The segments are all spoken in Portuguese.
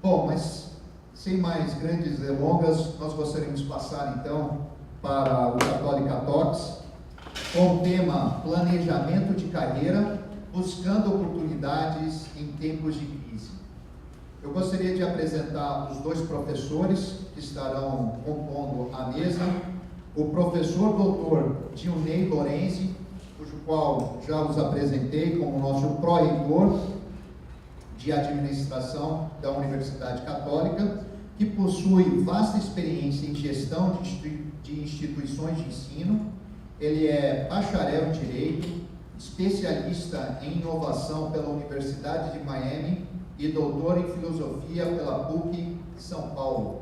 Bom, mas sem mais grandes delongas, nós gostaríamos de passar então para o Católica Talks com o tema Planejamento de Carreira, buscando oportunidades em tempos de crise. Eu gostaria de apresentar os dois professores que estarão compondo a mesa, o professor doutor Dilnei Lorenzi, cujo qual já os apresentei como nosso pró-reitor de administração da Universidade Católica, que possui vasta experiência em gestão de instituições de ensino. Ele é bacharel em Direito, especialista em inovação pela Universidade de Miami e doutor em Filosofia pela PUC São Paulo.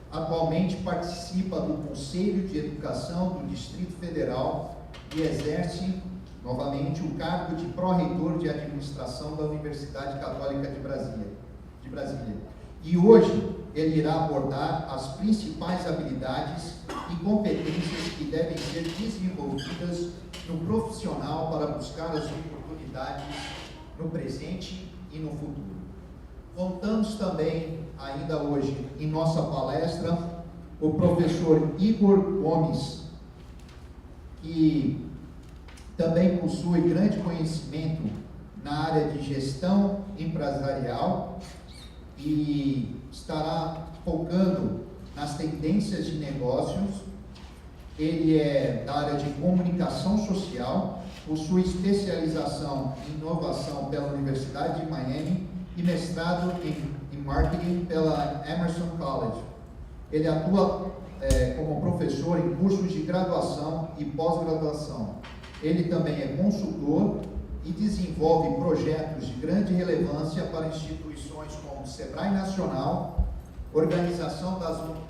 Atualmente participa do Conselho de Educação do Distrito Federal e exerce novamente o cargo de pró-reitor de administração da Universidade Católica de Brasília. E hoje ele irá abordar as principais habilidades e competências que devem ser desenvolvidas no profissional para buscar as oportunidades no presente e no futuro. Contamos também, ainda hoje, em nossa palestra, o professor Igor Gomes, que também possui grande conhecimento na área de gestão empresarial e estará focando nas tendências de negócios. Ele é da área de comunicação social, possui especialização em inovação pela Universidade de Miami e mestrado em marketing pela Emerson College. Ele atua como professor em cursos de graduação e pós-graduação. Ele também é consultor e desenvolve projetos de grande relevância para instituições como Sebrae Nacional, Organização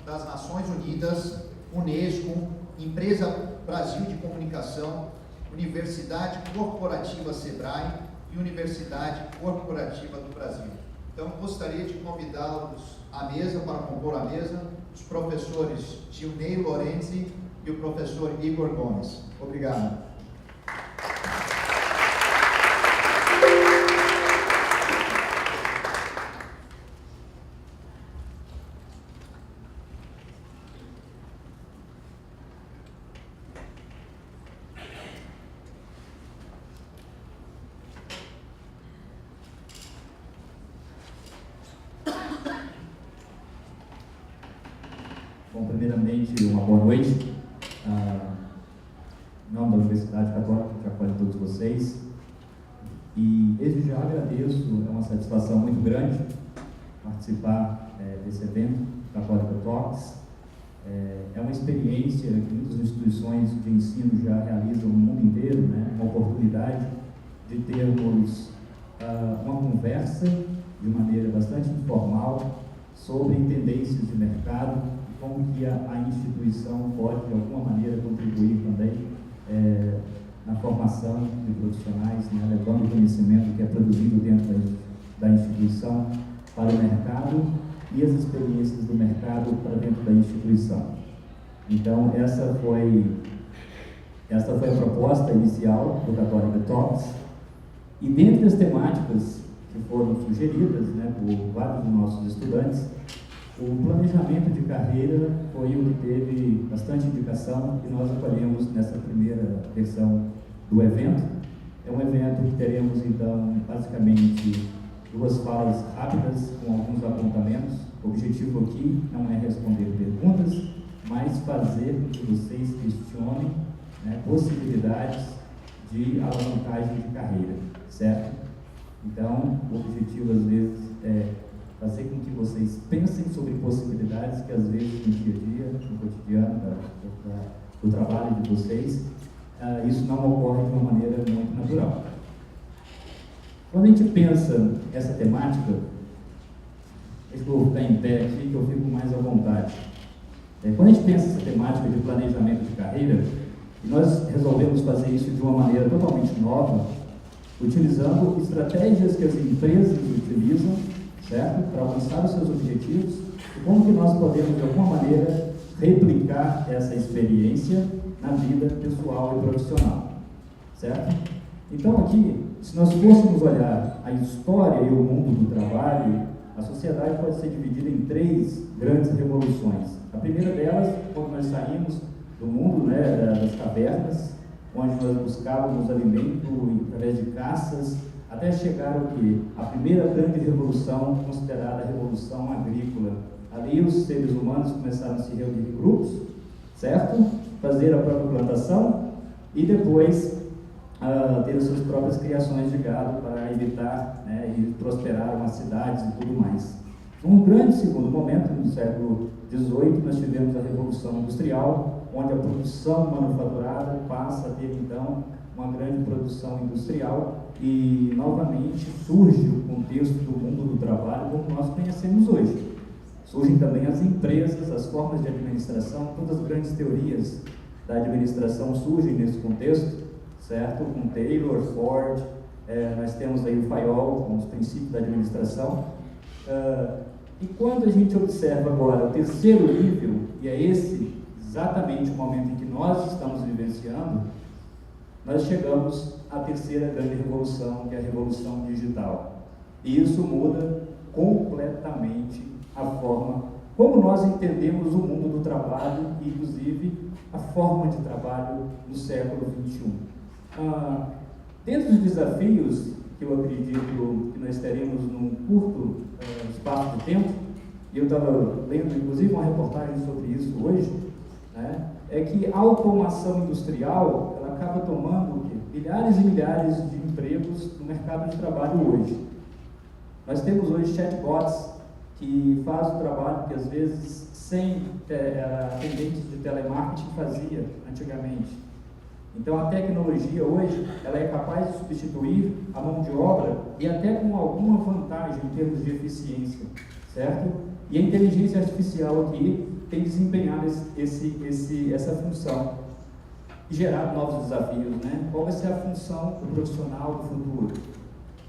das Nações Unidas, Unesco, Empresa Brasil de Comunicação, Universidade Corporativa Sebrae e Universidade Corporativa do Brasil. Então, gostaria de convidá-los à mesa, para compor a mesa, os professores Dilnei Lorenzi e o professor Igor Gomes. Obrigado. Bom, primeiramente, uma boa noite. Em nome da Universidade Católica, que acolhe todos vocês. E desde já agradeço, é uma satisfação muito grande participar desse evento, Católica Talks. É uma experiência que muitas instituições de ensino já realizam no mundo inteiro, né? Uma oportunidade de termos uma conversa de maneira bastante informal sobre tendências de mercado, como que a instituição pode, de alguma maneira, contribuir também na formação de profissionais, né, levando o conhecimento que é produzido dentro da instituição para o mercado e as experiências do mercado para dentro da instituição. Então, essa foi a proposta inicial do Católica Talks, e dentre as temáticas que foram sugeridas, né, por vários dos nossos estudantes, o planejamento de carreira foi o que teve bastante indicação e nós acolhemos nessa primeira versão do evento. É um evento que teremos, então, basicamente duas falas rápidas com alguns apontamentos. O objetivo aqui não é responder perguntas, mas fazer com que vocês questionem, né, possibilidades de alavancagem de carreira, certo? Então, o objetivo, às vezes, é fazer com que vocês pensem sobre possibilidades que, às vezes, no dia a dia, no cotidiano do trabalho de vocês, isso não ocorre de uma maneira muito natural. Quando a gente pensa essa temática, deixa eu ficar em pé aqui que eu fico mais à vontade. Quando a gente pensa essa temática de planejamento de carreira, nós resolvemos fazer isso de uma maneira totalmente nova, utilizando estratégias que as empresas utilizam, certo? Para alcançar os seus objetivos, e como que nós podemos, de alguma maneira, replicar essa experiência na vida pessoal e profissional, certo? Então, aqui, se nós fôssemos olhar a história e o mundo do trabalho, a sociedade pode ser dividida em 3 grandes revoluções. A primeira delas, quando nós saímos do mundo, né, das cavernas, onde nós buscávamos alimento através de caças, até chegar ao que? A primeira grande revolução, considerada a revolução agrícola. Ali os seres humanos começaram a se reunir em grupos, certo? Fazer a própria plantação e depois ter as suas próprias criações de gado para evitar, né, e prosperar as cidades e tudo mais. Num grande segundo momento, no século XVIII, nós tivemos a Revolução Industrial, onde a produção manufaturada passa a ter, então, uma grande produção industrial e, novamente, surge o contexto do mundo do trabalho como nós conhecemos hoje. Surgem também as empresas, as formas de administração, todas as grandes teorias da administração surgem nesse contexto, certo? Com Taylor, Ford, nós temos aí o Fayol, com os princípios da administração. E quando a gente observa agora o terceiro nível, e é esse exatamente o momento em que nós estamos vivenciando, nós chegamos à terceira grande revolução, que é a revolução digital. E isso muda completamente a forma como nós entendemos o mundo do trabalho e, inclusive, a forma de trabalho no século XXI. Dentro dos desafios que eu acredito que nós teremos num curto espaço de tempo, e eu estava lendo, inclusive, uma reportagem sobre isso hoje, né, é que a automação industrial ela acaba tomando milhares e milhares de empregos no mercado de trabalho hoje. Nós temos hoje chatbots que fazem o trabalho que, às vezes, 100 atendentes de telemarketing fazia antigamente. Então, a tecnologia hoje, ela é capaz de substituir a mão de obra e até com alguma vantagem em termos de eficiência, certo? E a inteligência artificial aqui tem desempenhado essa função e gerado novos desafios, né? Qual vai ser a função do profissional do futuro?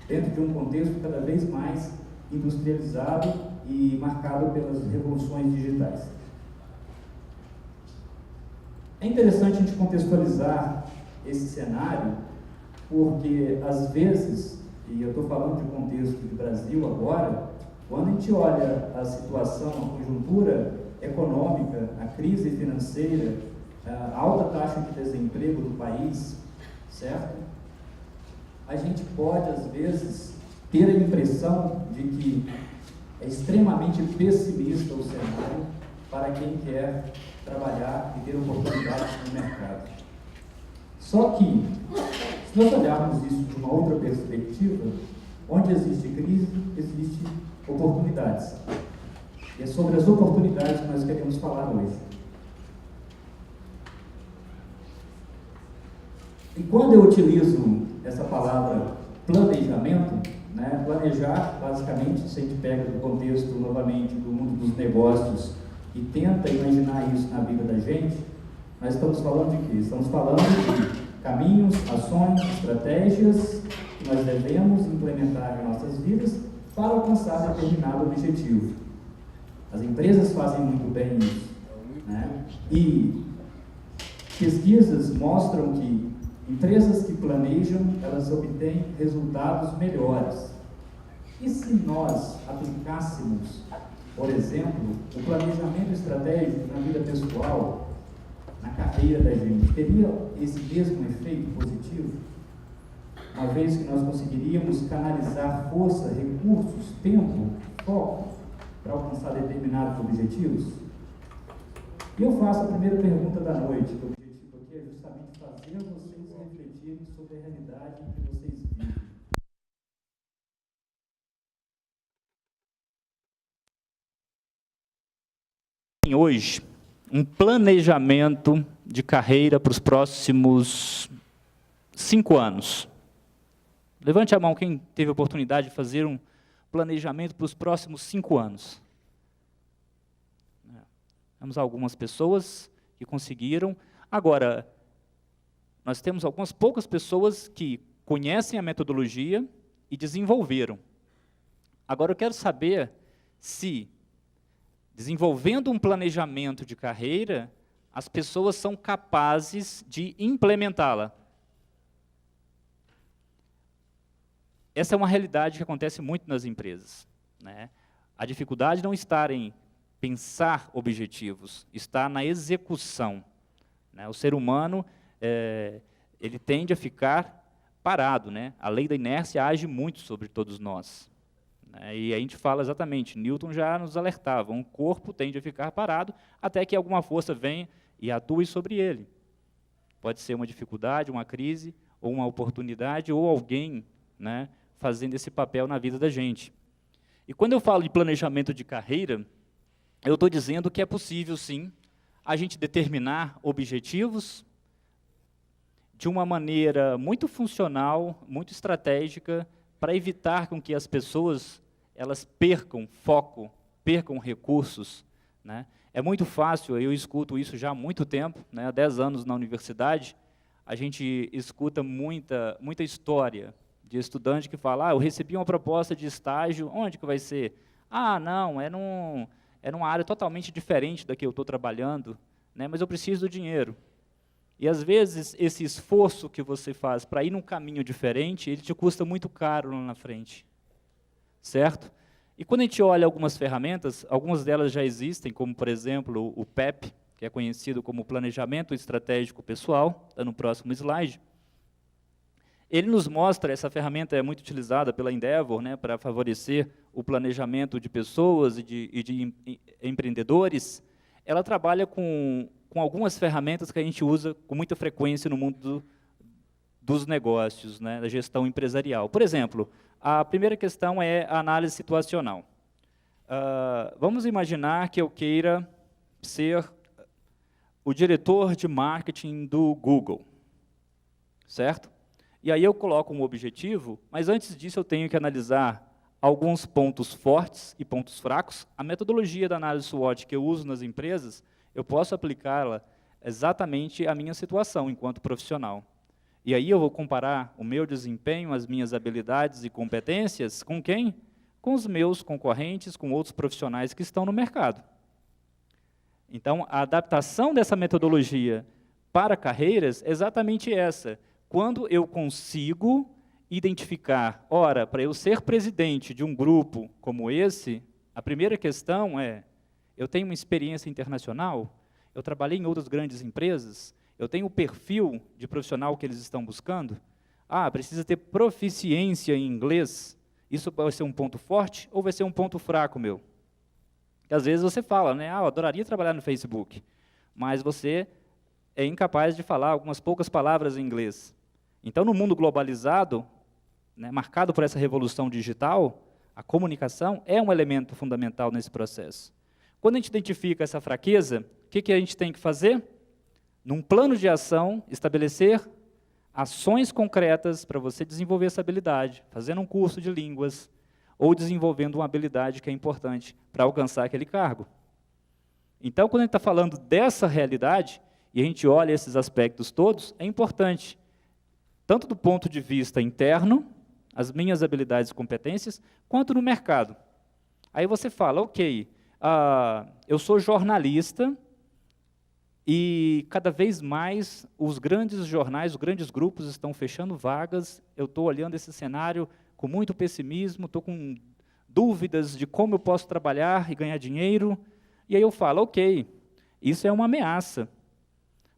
Dentro de um contexto cada vez mais industrializado e marcado pelas revoluções digitais. É interessante a gente contextualizar esse cenário, porque às vezes, e eu estou falando de contexto de Brasil agora, quando a gente olha a situação, a conjuntura econômica, a crise financeira, a alta taxa de desemprego do país, certo? A gente pode, às vezes, ter a impressão de que é extremamente pessimista o cenário para quem quer trabalhar e ter oportunidades no mercado. Só que, se nós olharmos isso de uma outra perspectiva, onde existe crise, existem oportunidades. E é sobre as oportunidades que nós queremos falar hoje. E quando eu utilizo essa palavra planejamento, né, planejar, basicamente, se a gente pega do contexto, novamente, do mundo dos negócios e tenta imaginar isso na vida da gente, nós estamos falando de quê? Estamos falando de caminhos, ações, estratégias que nós devemos implementar em nossas vidas para alcançar determinado objetivo. As empresas fazem muito bem isso, né? E pesquisas mostram que empresas que planejam, elas obtêm resultados melhores. E se nós aplicássemos, por exemplo, o planejamento estratégico na vida pessoal, na carreira da gente, teria esse mesmo efeito positivo? Uma vez que nós conseguiríamos canalizar força, recursos, tempo, foco para alcançar determinados objetivos? E eu faço a primeira pergunta da noite. O objetivo aqui é justamente fazer vocês refletirem sobre a realidade que vocês vivem. Hoje, um planejamento de carreira para os próximos 5 anos. Levante a mão quem teve a oportunidade de fazer um planejamento para os próximos 5 anos. Temos algumas pessoas que conseguiram. Agora, nós temos algumas poucas pessoas que conhecem a metodologia e desenvolveram. Agora, eu quero saber se, desenvolvendo um planejamento de carreira, as pessoas são capazes de implementá-la. Essa é uma realidade que acontece muito nas empresas, né? A dificuldade não está em pensar objetivos, está na execução, né? O ser humano, ele tende a ficar parado, né? A lei da inércia age muito sobre todos nós, né? E a gente fala exatamente, Newton já nos alertava, um corpo tende a ficar parado até que alguma força venha e atue sobre ele. Pode ser uma dificuldade, uma crise, ou uma oportunidade, ou alguém, né, fazendo esse papel na vida da gente. E quando eu falo de planejamento de carreira, eu estou dizendo que é possível, sim, a gente determinar objetivos de uma maneira muito funcional, muito estratégica, para evitar com que as pessoas elas percam foco, percam recursos, né? É muito fácil, eu escuto isso já há muito tempo, né, há 10 anos na universidade, a gente escuta muita história de estudante que fala, eu recebi uma proposta de estágio, onde que vai ser? Ah, não, é numa área totalmente diferente da que eu estou trabalhando, né, mas eu preciso do dinheiro. E, às vezes, esse esforço que você faz para ir num caminho diferente, ele te custa muito caro lá na frente, certo? E quando a gente olha algumas ferramentas, algumas delas já existem, como, por exemplo, o PEP, que é conhecido como Planejamento Estratégico Pessoal, está no próximo slide. Ele nos mostra, essa ferramenta é muito utilizada pela Endeavor, né, para favorecer o planejamento de pessoas e de empreendedores. Ela trabalha com algumas ferramentas que a gente usa com muita frequência no mundo dos negócios, né, da gestão empresarial. Por exemplo, a primeira questão é a análise situacional. Vamos imaginar que eu queira ser o diretor de marketing do Google, certo? E aí eu coloco um objetivo, mas antes disso eu tenho que analisar alguns pontos fortes e pontos fracos. A metodologia da análise SWOT que eu uso nas empresas, eu posso aplicá-la exatamente à minha situação enquanto profissional. E aí eu vou comparar o meu desempenho, as minhas habilidades e competências com quem? Com os meus concorrentes, com outros profissionais que estão no mercado. Então, a adaptação dessa metodologia para carreiras é exatamente essa. Quando eu consigo identificar, ora, para eu ser presidente de um grupo como esse, a primeira questão é, eu tenho uma experiência internacional, eu trabalhei em outras grandes empresas, eu tenho o perfil de profissional que eles estão buscando, precisa ter proficiência em inglês, isso vai ser um ponto forte ou vai ser um ponto fraco meu? Porque às vezes você fala, né, eu adoraria trabalhar no Facebook, mas você é incapaz de falar algumas poucas palavras em inglês. Então, no mundo globalizado, né, marcado por essa revolução digital, a comunicação é um elemento fundamental nesse processo. Quando a gente identifica essa fraqueza, o que a gente tem que fazer? Num plano de ação, estabelecer ações concretas para você desenvolver essa habilidade, fazendo um curso de línguas, ou desenvolvendo uma habilidade que é importante para alcançar aquele cargo. Então, quando a gente está falando dessa realidade, e a gente olha esses aspectos todos, é importante, tanto do ponto de vista interno, as minhas habilidades e competências, quanto no mercado. Aí você fala, ok, eu sou jornalista, e cada vez mais os grandes jornais, os grandes grupos estão fechando vagas, eu estou olhando esse cenário com muito pessimismo, estou com dúvidas de como eu posso trabalhar e ganhar dinheiro, e aí eu falo, ok, isso é uma ameaça,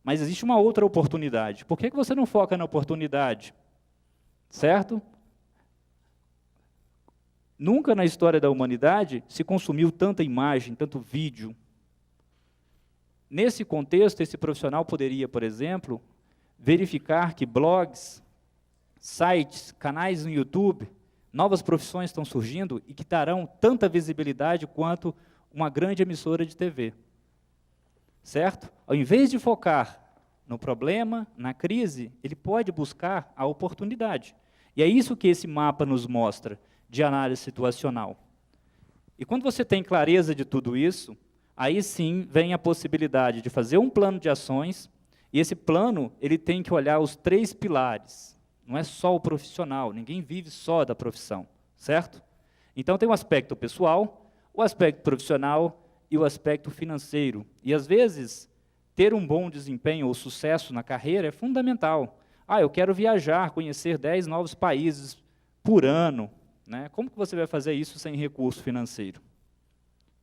mas existe uma outra oportunidade. Por que você não foca na oportunidade? Certo? Nunca na história da humanidade se consumiu tanta imagem, tanto vídeo. Nesse contexto, esse profissional poderia, por exemplo, verificar que blogs, sites, canais no YouTube, novas profissões estão surgindo e que darão tanta visibilidade quanto uma grande emissora de TV. Certo? Ao invés de focar no problema, na crise, ele pode buscar a oportunidade. E é isso que esse mapa nos mostra, de análise situacional. E quando você tem clareza de tudo isso, aí sim vem a possibilidade de fazer um plano de ações, e esse plano ele tem que olhar os 3 pilares. Não é só o profissional, ninguém vive só da profissão, certo? Então tem o aspecto pessoal, o aspecto profissional e o aspecto financeiro. E às vezes, ter um bom desempenho ou sucesso na carreira é fundamental. Eu quero viajar, conhecer 10 novos países por ano, né? Como que você vai fazer isso sem recurso financeiro?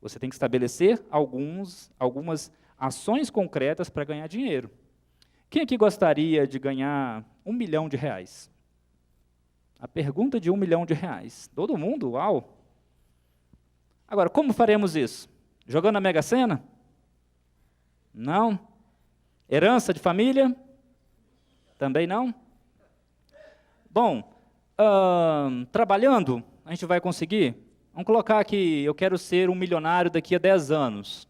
Você tem que estabelecer algumas ações concretas para ganhar dinheiro. Quem aqui gostaria de ganhar R$1 milhão? A pergunta de R$1 milhão. Todo mundo? Uau! Agora, como faremos isso? Jogando a Mega Sena? Não. Herança de família? Também não. Bom, trabalhando, a gente vai conseguir? Vamos colocar aqui, eu quero ser um milionário daqui a 10 anos.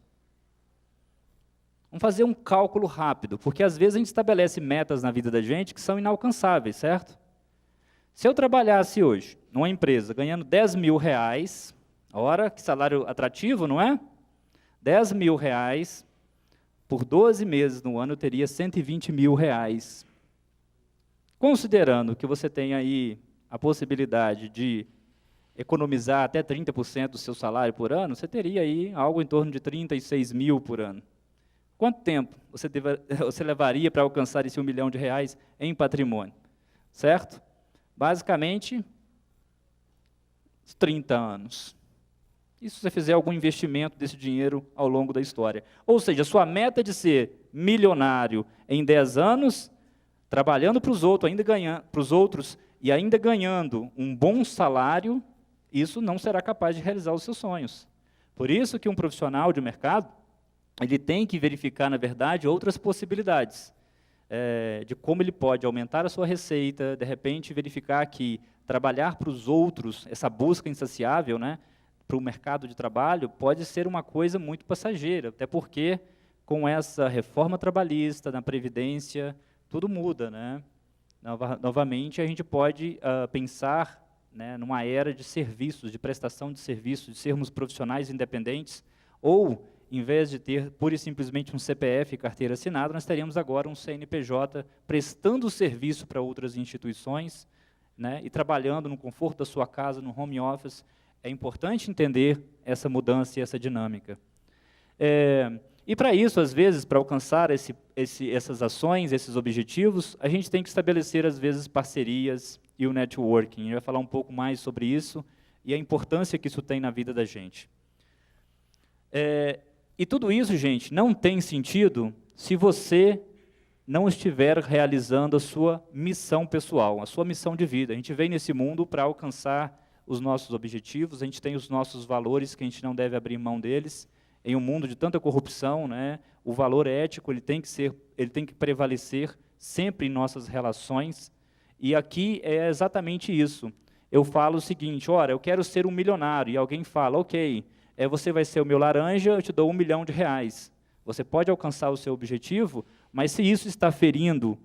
Vamos fazer um cálculo rápido, porque às vezes a gente estabelece metas na vida da gente que são inalcançáveis, certo? Se eu trabalhasse hoje numa empresa ganhando R$10 mil, ora, que salário atrativo, não é? R$10 mil, por 12 meses no ano eu teria R$120 mil. Considerando que você tem aí a possibilidade de economizar até 30% do seu salário por ano, você teria aí algo em torno de 36 mil por ano. Quanto tempo você levaria para alcançar esse R$1 milhão em patrimônio? Certo? Basicamente, 30 anos. E se você fizer algum investimento desse dinheiro ao longo da história? Ou seja, sua meta de ser milionário em 10 anos, trabalhando para os outros e ainda ganhando um bom salário, isso não será capaz de realizar os seus sonhos. Por isso que um profissional de mercado, ele tem que verificar, na verdade, outras possibilidades de como ele pode aumentar a sua receita, de repente verificar que trabalhar para os outros, essa busca insaciável, né, para o mercado de trabalho, pode ser uma coisa muito passageira, até porque com essa reforma trabalhista, na Previdência, tudo muda, né? Novamente, a gente pode pensar, né, numa era de serviços, de prestação de serviços, de sermos profissionais independentes, ou, em vez de ter pura e simplesmente um CPF e carteira assinada, nós teríamos agora um CNPJ prestando serviço para outras instituições, né, e trabalhando no conforto da sua casa, no home office. É importante entender essa mudança e essa dinâmica. E para isso, às vezes, para alcançar essas ações, esses objetivos, a gente tem que estabelecer, às vezes, parcerias e o networking. A gente vai falar um pouco mais sobre isso e a importância que isso tem na vida da gente. E tudo isso, gente, não tem sentido se você não estiver realizando a sua missão pessoal, a sua missão de vida. A gente vem nesse mundo para alcançar os nossos objetivos, a gente tem os nossos valores que a gente não deve abrir mão deles. Em um mundo de tanta corrupção, né, o valor ético ele tem que prevalecer sempre em nossas relações. E aqui é exatamente isso. Eu falo o seguinte: ora, eu quero ser um milionário, e alguém fala, ok, você vai ser o meu laranja, eu te dou R$1 milhão. Você pode alcançar o seu objetivo, mas se isso está ferindo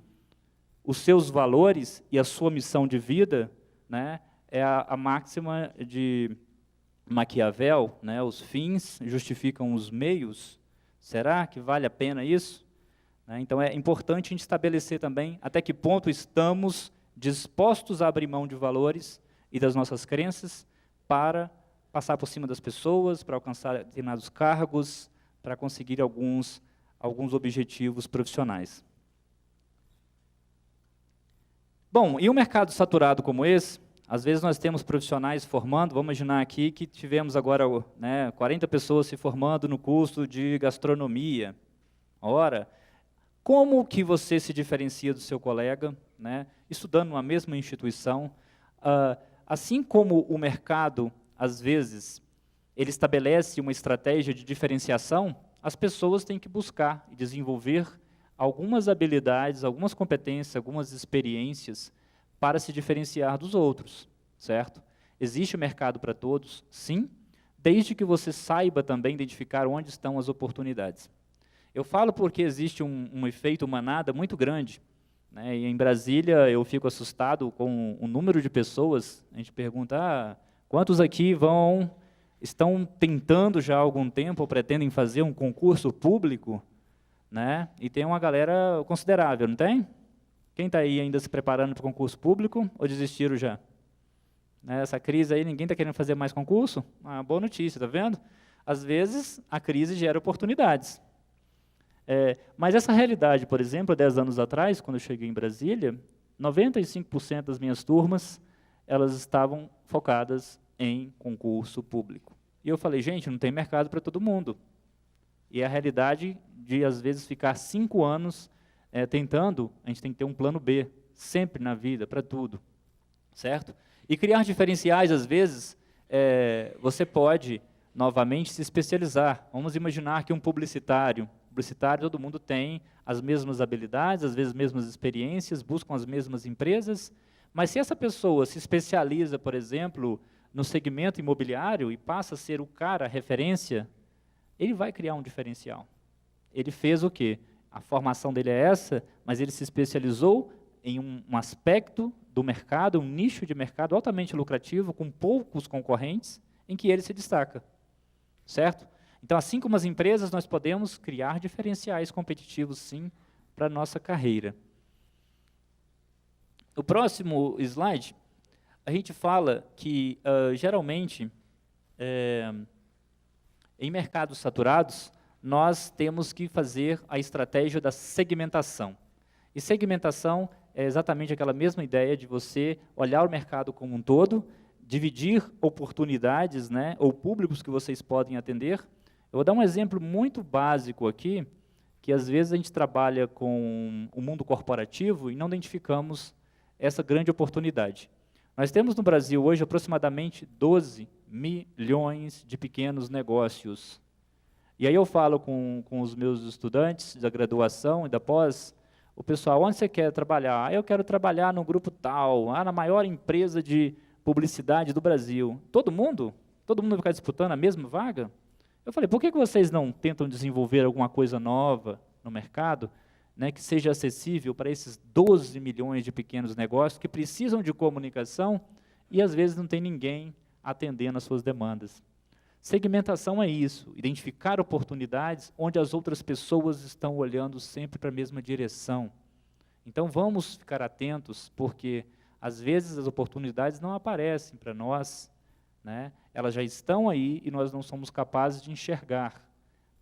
os seus valores e a sua missão de vida, né, é a máxima de Maquiavel, né, os fins justificam os meios. Será que vale a pena isso? Então é importante a gente estabelecer também até que ponto estamos dispostos a abrir mão de valores e das nossas crenças para passar por cima das pessoas, para alcançar determinados cargos, para conseguir alguns objetivos profissionais. Bom, e um mercado saturado como esse, às vezes nós temos profissionais formando, vamos imaginar aqui que tivemos agora 40 pessoas se formando no curso de gastronomia. Ora, como que você se diferencia do seu colega, né, estudando numa mesma instituição? Assim como o mercado, às vezes, ele estabelece uma estratégia de diferenciação, as pessoas têm que buscar e desenvolver algumas habilidades, algumas competências, algumas experiências para se diferenciar dos outros, certo? Existe mercado para todos, sim, desde que você saiba também identificar onde estão as oportunidades. Eu falo porque existe um efeito manada muito grande, né? E em Brasília eu fico assustado com o número de pessoas. A gente pergunta, quantos aqui estão tentando já há algum tempo ou pretendem fazer um concurso público, né? E tem uma galera considerável, não tem? Quem está aí ainda se preparando para o concurso público ou desistiram já? Essa crise aí, ninguém está querendo fazer mais concurso? Boa notícia, está vendo? Às vezes, a crise gera oportunidades. Mas essa realidade, por exemplo, 10 anos atrás, quando eu cheguei em Brasília, 95% das minhas turmas, elas estavam focadas em concurso público. E eu falei, gente, não tem mercado para todo mundo. E a realidade de, às vezes, ficar 5 anos tentando, a gente tem que ter um plano B, sempre na vida, para tudo, certo? E criar diferenciais, às vezes, você pode, novamente, se especializar. Vamos imaginar que um publicitário, todo mundo tem as mesmas habilidades, às vezes as mesmas experiências, buscam as mesmas empresas, mas se essa pessoa se especializa, por exemplo, no segmento imobiliário e passa a ser o cara, a referência, ele vai criar um diferencial. Ele fez o quê? A formação dele é essa, mas ele se especializou em um aspecto do mercado, um nicho de mercado altamente lucrativo, com poucos concorrentes, em que ele se destaca, certo? Então, assim como as empresas, nós podemos criar diferenciais competitivos, sim, para a nossa carreira. O próximo slide, a gente fala que, geralmente, em mercados saturados, nós temos que fazer a estratégia da segmentação. E segmentação é exatamente aquela mesma ideia de você olhar o mercado como um todo, dividir oportunidades, né, ou públicos que vocês podem atender. Eu vou dar um exemplo muito básico aqui, que às vezes a gente trabalha com o mundo corporativo e não identificamos essa grande oportunidade. Nós temos no Brasil hoje aproximadamente 12 milhões de pequenos negócios. E aí eu falo com os meus estudantes da graduação e da pós, o pessoal, onde você quer trabalhar? Eu quero trabalhar no grupo tal, na maior empresa de publicidade do Brasil. Todo mundo? Todo mundo vai ficar disputando a mesma vaga? Eu falei, por que vocês não tentam desenvolver alguma coisa nova no mercado, né, que seja acessível para esses 12 milhões de pequenos negócios que precisam de comunicação e às vezes não tem ninguém atendendo às suas demandas? Segmentação é isso, identificar oportunidades onde as outras pessoas estão olhando sempre para a mesma direção. Então vamos ficar atentos, porque às vezes as oportunidades não aparecem para nós, né? Elas já estão aí e nós não somos capazes de enxergar,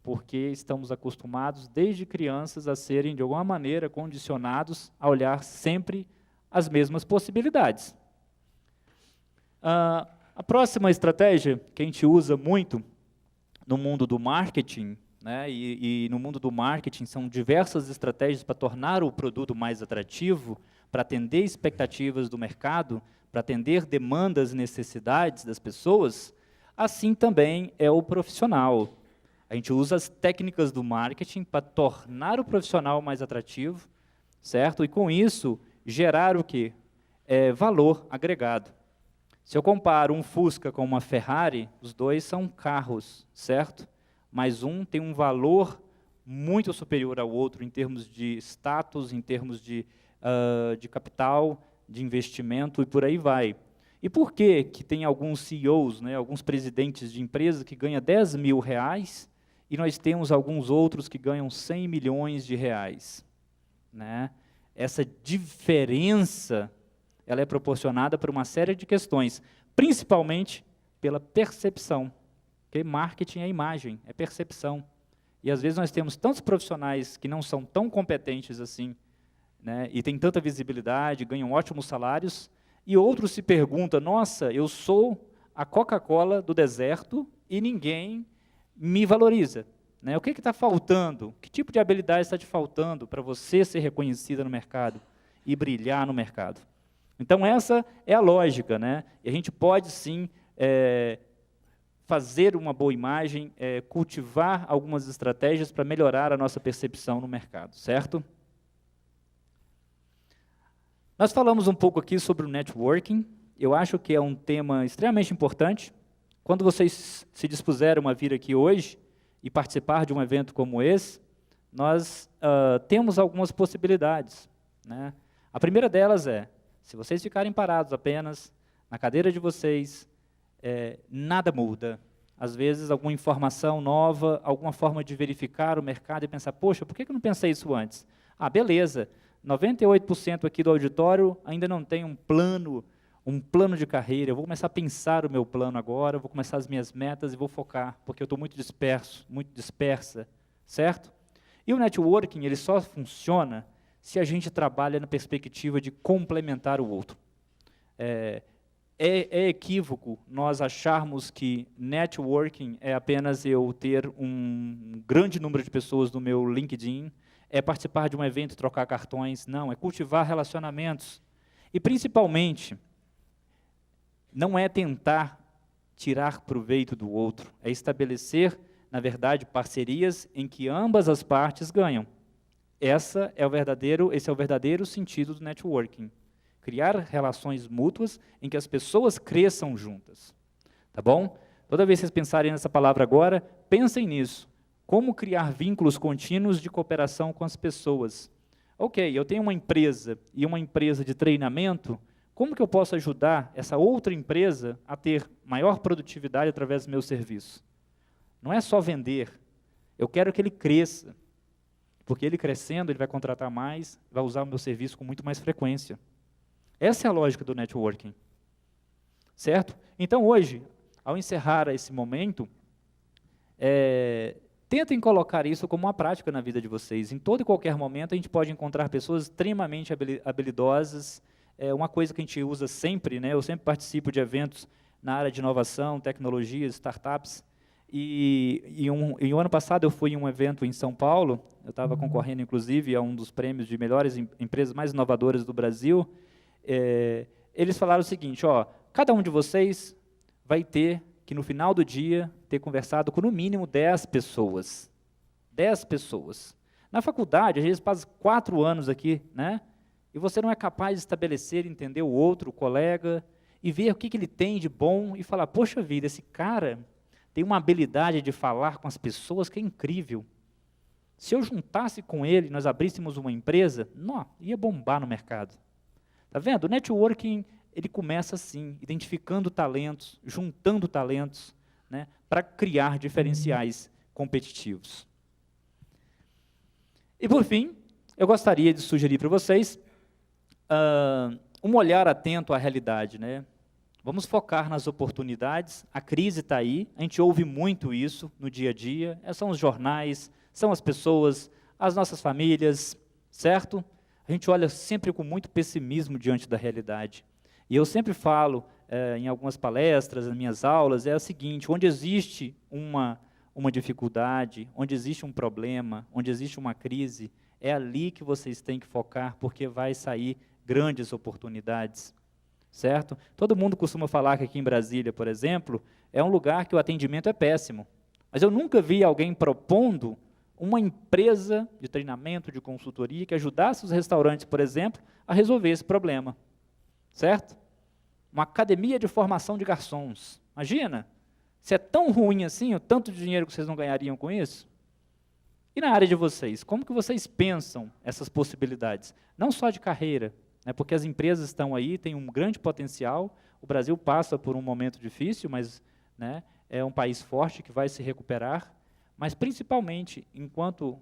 porque estamos acostumados desde crianças a serem de alguma maneira condicionados a olhar sempre as mesmas possibilidades. A próxima estratégia que a gente usa muito no mundo do marketing, né, e no mundo do marketing são diversas estratégias para tornar o produto mais atrativo, para atender expectativas do mercado, para atender demandas e necessidades das pessoas, assim também é o profissional. A gente usa as técnicas do marketing para tornar o profissional mais atrativo, certo? E com isso, gerar o quê? Valor agregado. Se eu comparo um Fusca com uma Ferrari, os dois são carros, certo? Mas um tem um valor muito superior ao outro em termos de status, em termos de capital, de investimento e por aí vai. E por que tem alguns CEOs, né, alguns presidentes de empresas que ganham 10 mil reais e nós temos alguns outros que ganham 100 milhões de reais? Né? Essa diferença ela é proporcionada por uma série de questões, principalmente pela percepção. Porque marketing é imagem, é percepção. E às vezes nós temos tantos profissionais que não são tão competentes assim, né, e têm tanta visibilidade, ganham ótimos salários, e outros se perguntam, nossa, eu sou a Coca-Cola do deserto e ninguém me valoriza. Né? O que está faltando? Que tipo de habilidade está te faltando para você ser reconhecida no mercado e brilhar no mercado? Então, essa é a lógica, né? E a gente pode, sim, fazer uma boa imagem, cultivar algumas estratégias para melhorar a nossa percepção no mercado, certo? Nós falamos um pouco aqui sobre o networking. Eu acho que é um tema extremamente importante. Quando vocês se dispuseram a vir aqui hoje e participar de um evento como esse, nós temos algumas possibilidades. Né? A primeira delas é, se vocês ficarem parados apenas na cadeira de vocês, nada muda. Às vezes, alguma informação nova, alguma forma de verificar o mercado e pensar, poxa, por que eu não pensei isso antes? Ah, beleza, 98% aqui do auditório ainda não tem um plano de carreira, eu vou começar a pensar o meu plano agora, vou começar as minhas metas e vou focar, porque eu estou muito disperso, muito dispersa, certo? E o networking, ele só funciona se a gente trabalha na perspectiva de complementar o outro. É equívoco nós acharmos que networking é apenas eu ter um grande número de pessoas no meu LinkedIn, é participar de um evento e trocar cartões. Não, é cultivar relacionamentos. E, principalmente, não é tentar tirar proveito do outro, é estabelecer, na verdade, parcerias em que ambas as partes ganham. Esse é o verdadeiro sentido do networking. Criar relações mútuas em que as pessoas cresçam juntas. Tá bom? Toda vez que vocês pensarem nessa palavra agora, pensem nisso. Como criar vínculos contínuos de cooperação com as pessoas. Ok, eu tenho uma empresa e uma empresa de treinamento, como que eu posso ajudar essa outra empresa a ter maior produtividade através do meu serviço? Não é só vender, eu quero que ele cresça, porque ele crescendo, ele vai contratar mais, vai usar o meu serviço com muito mais frequência. Essa é a lógica do networking, certo? Então hoje, ao encerrar esse momento, tentem colocar isso como uma prática na vida de vocês. Em todo e qualquer momento a gente pode encontrar pessoas extremamente habilidosas. É uma coisa que a gente usa sempre, né? Eu sempre participo de eventos na área de inovação, tecnologia, startups. E o ano passado eu fui em um evento em São Paulo, eu estava concorrendo inclusive a um dos prêmios de melhores empresas mais inovadoras do Brasil. Eles falaram o seguinte, ó, cada um de vocês vai ter que no final do dia ter conversado com no mínimo 10 pessoas. 10 pessoas. Na faculdade, às vezes passa 4 anos aqui, né? E você não é capaz de estabelecer, entender o outro, o colega, e ver o que ele tem de bom e falar, poxa vida, esse cara tem uma habilidade de falar com as pessoas que é incrível. Se eu juntasse com ele, nós abríssemos uma empresa, não, ia bombar no mercado. Tá vendo? O networking, ele começa assim, identificando talentos, juntando talentos, né, para criar diferenciais competitivos. E, por fim, eu gostaria de sugerir para vocês um olhar atento à realidade, né? Vamos focar nas oportunidades, a crise está aí, a gente ouve muito isso no dia a dia, são os jornais, são as pessoas, as nossas famílias, certo? A gente olha sempre com muito pessimismo diante da realidade. E eu sempre falo, em algumas palestras, nas minhas aulas, é o seguinte, onde existe uma dificuldade, onde existe um problema, onde existe uma crise, é ali que vocês têm que focar, porque vai sair grandes oportunidades. Certo? Todo mundo costuma falar que aqui em Brasília, por exemplo, é um lugar que o atendimento é péssimo. Mas eu nunca vi alguém propondo uma empresa de treinamento, de consultoria, que ajudasse os restaurantes, por exemplo, a resolver esse problema. Certo? Uma academia de formação de garçons. Imagina, se é tão ruim assim, o tanto de dinheiro que vocês não ganhariam com isso? E na área de vocês, como que vocês pensam essas possibilidades? Não só de carreira, porque as empresas estão aí, têm um grande potencial, o Brasil passa por um momento difícil, mas, né, é um país forte que vai se recuperar, mas principalmente, enquanto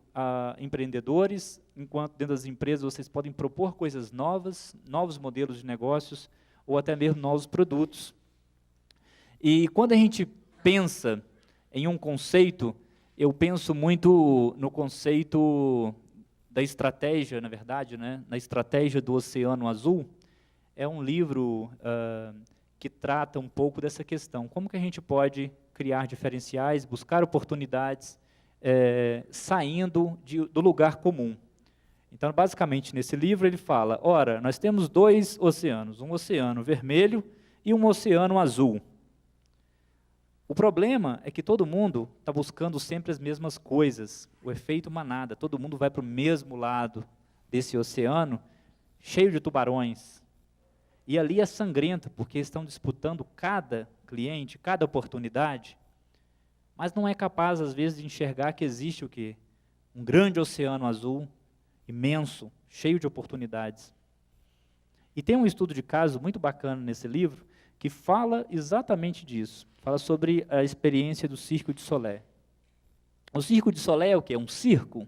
empreendedores, enquanto dentro das empresas vocês podem propor coisas novas, novos modelos de negócios, ou até mesmo novos produtos. E quando a gente pensa em um conceito, eu penso muito no conceito da estratégia, na verdade, né, na estratégia do Oceano Azul. É um livro que trata um pouco dessa questão. Como que a gente pode criar diferenciais, buscar oportunidades, saindo do lugar comum. Então, basicamente, nesse livro ele fala, ora, nós temos 2 oceanos, um oceano vermelho e um oceano azul. O problema é que todo mundo está buscando sempre as mesmas coisas, o efeito manada, todo mundo vai para o mesmo lado desse oceano, cheio de tubarões. E ali é sangrento, porque estão disputando cada cliente, cada oportunidade, mas não é capaz, às vezes, de enxergar que existe o quê? Um grande oceano azul, imenso, cheio de oportunidades. E tem um estudo de caso muito bacana nesse livro, que fala exatamente disso. Fala sobre a experiência do Cirque du Soleil. O Cirque du Soleil é o quê? É um circo?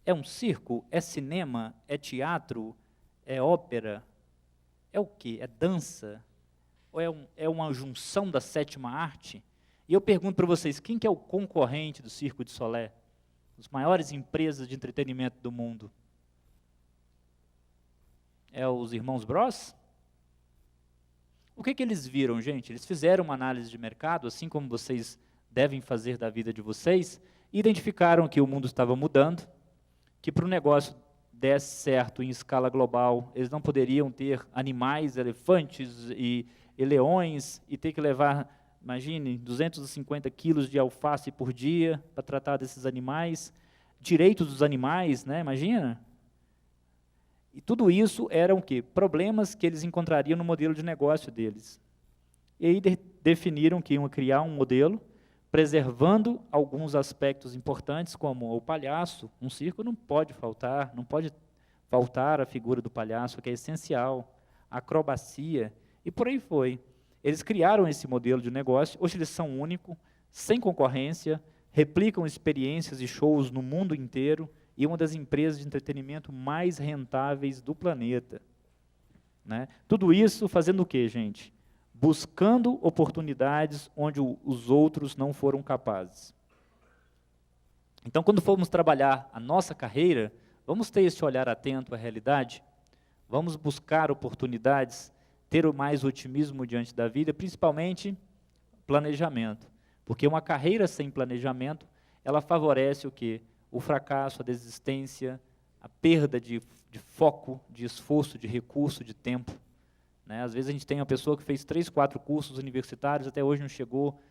É um circo? É cinema? É teatro? É ópera? É o quê? É dança? Ou é uma junção da 7ª arte? E eu pergunto para vocês, quem que é o concorrente do Cirque du Soleil? As maiores empresas de entretenimento do mundo? É os irmãos Bros? O que eles viram, gente? Eles fizeram uma análise de mercado, assim como vocês devem fazer da vida de vocês, e identificaram que o mundo estava mudando, que para o negócio desse certo em escala global, eles não poderiam ter animais, elefantes e leões, e ter que levar, imagine, 250 quilos de alface por dia para tratar desses animais, direitos dos animais, né? Imagina. E tudo isso eram o quê? Problemas que eles encontrariam no modelo de negócio deles. E aí definiram que iam criar um modelo, preservando alguns aspectos importantes, como o palhaço. Um circo não pode faltar a figura do palhaço, que é essencial, a acrobacia, e por aí foi. Eles criaram esse modelo de negócio, hoje eles são únicos, sem concorrência, replicam experiências e shows no mundo inteiro, e uma das empresas de entretenimento mais rentáveis do planeta. Né? Tudo isso fazendo o quê, gente? Buscando oportunidades onde os outros não foram capazes. Então, quando formos trabalhar a nossa carreira, vamos ter esse olhar atento à realidade, vamos buscar oportunidades, ter mais otimismo diante da vida, principalmente planejamento. Porque uma carreira sem planejamento, ela favorece o quê? O fracasso, a desistência, a perda de foco, de esforço, de recurso, de tempo. Né? Às vezes a gente tem uma pessoa que fez 3, 4 cursos universitários, até hoje não chegou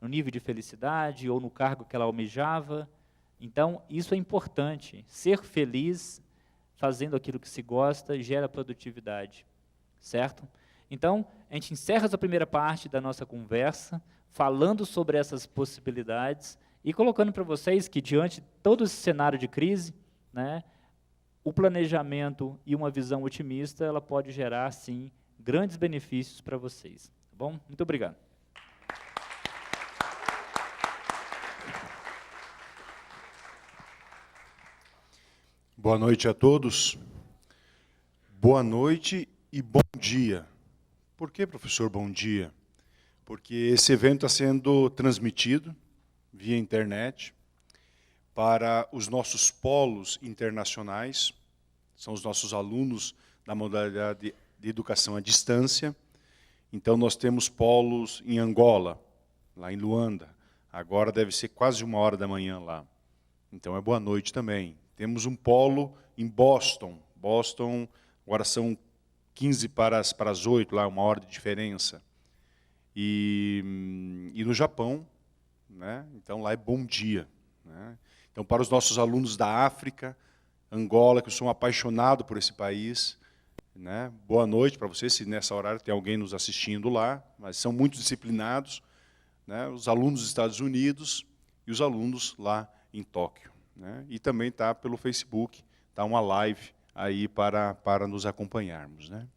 no nível de felicidade ou no cargo que ela almejava. Então, isso é importante. Ser feliz fazendo aquilo que se gosta gera produtividade. Certo? Então, a gente encerra essa primeira parte da nossa conversa, falando sobre essas possibilidades, e colocando para vocês que, diante de todo esse cenário de crise, né, o planejamento e uma visão otimista, ela pode gerar, sim, grandes benefícios para vocês. Tá bom? Muito obrigado. Boa noite a todos. Boa noite e bom dia. Por que, professor, bom dia? Porque esse evento está sendo transmitido via internet para os nossos polos internacionais, são os nossos alunos da modalidade de educação à distância. Então, nós temos polos em Angola, lá em Luanda. Agora deve ser quase 1h da manhã lá. Então, é boa noite também. Temos um polo em Boston. Boston, agora são 15 para as 8, lá, 1h de diferença. E no Japão, né? Então, lá é bom dia. Né? Então, para os nossos alunos da África, Angola, que eu sou um apaixonado por esse país, né? Boa noite para vocês, se nessa horário tem alguém nos assistindo lá, mas são muito disciplinados, né? Os alunos dos Estados Unidos e os alunos lá em Tóquio. Né? E também está pelo Facebook, está uma live aí para nos acompanharmos. Né?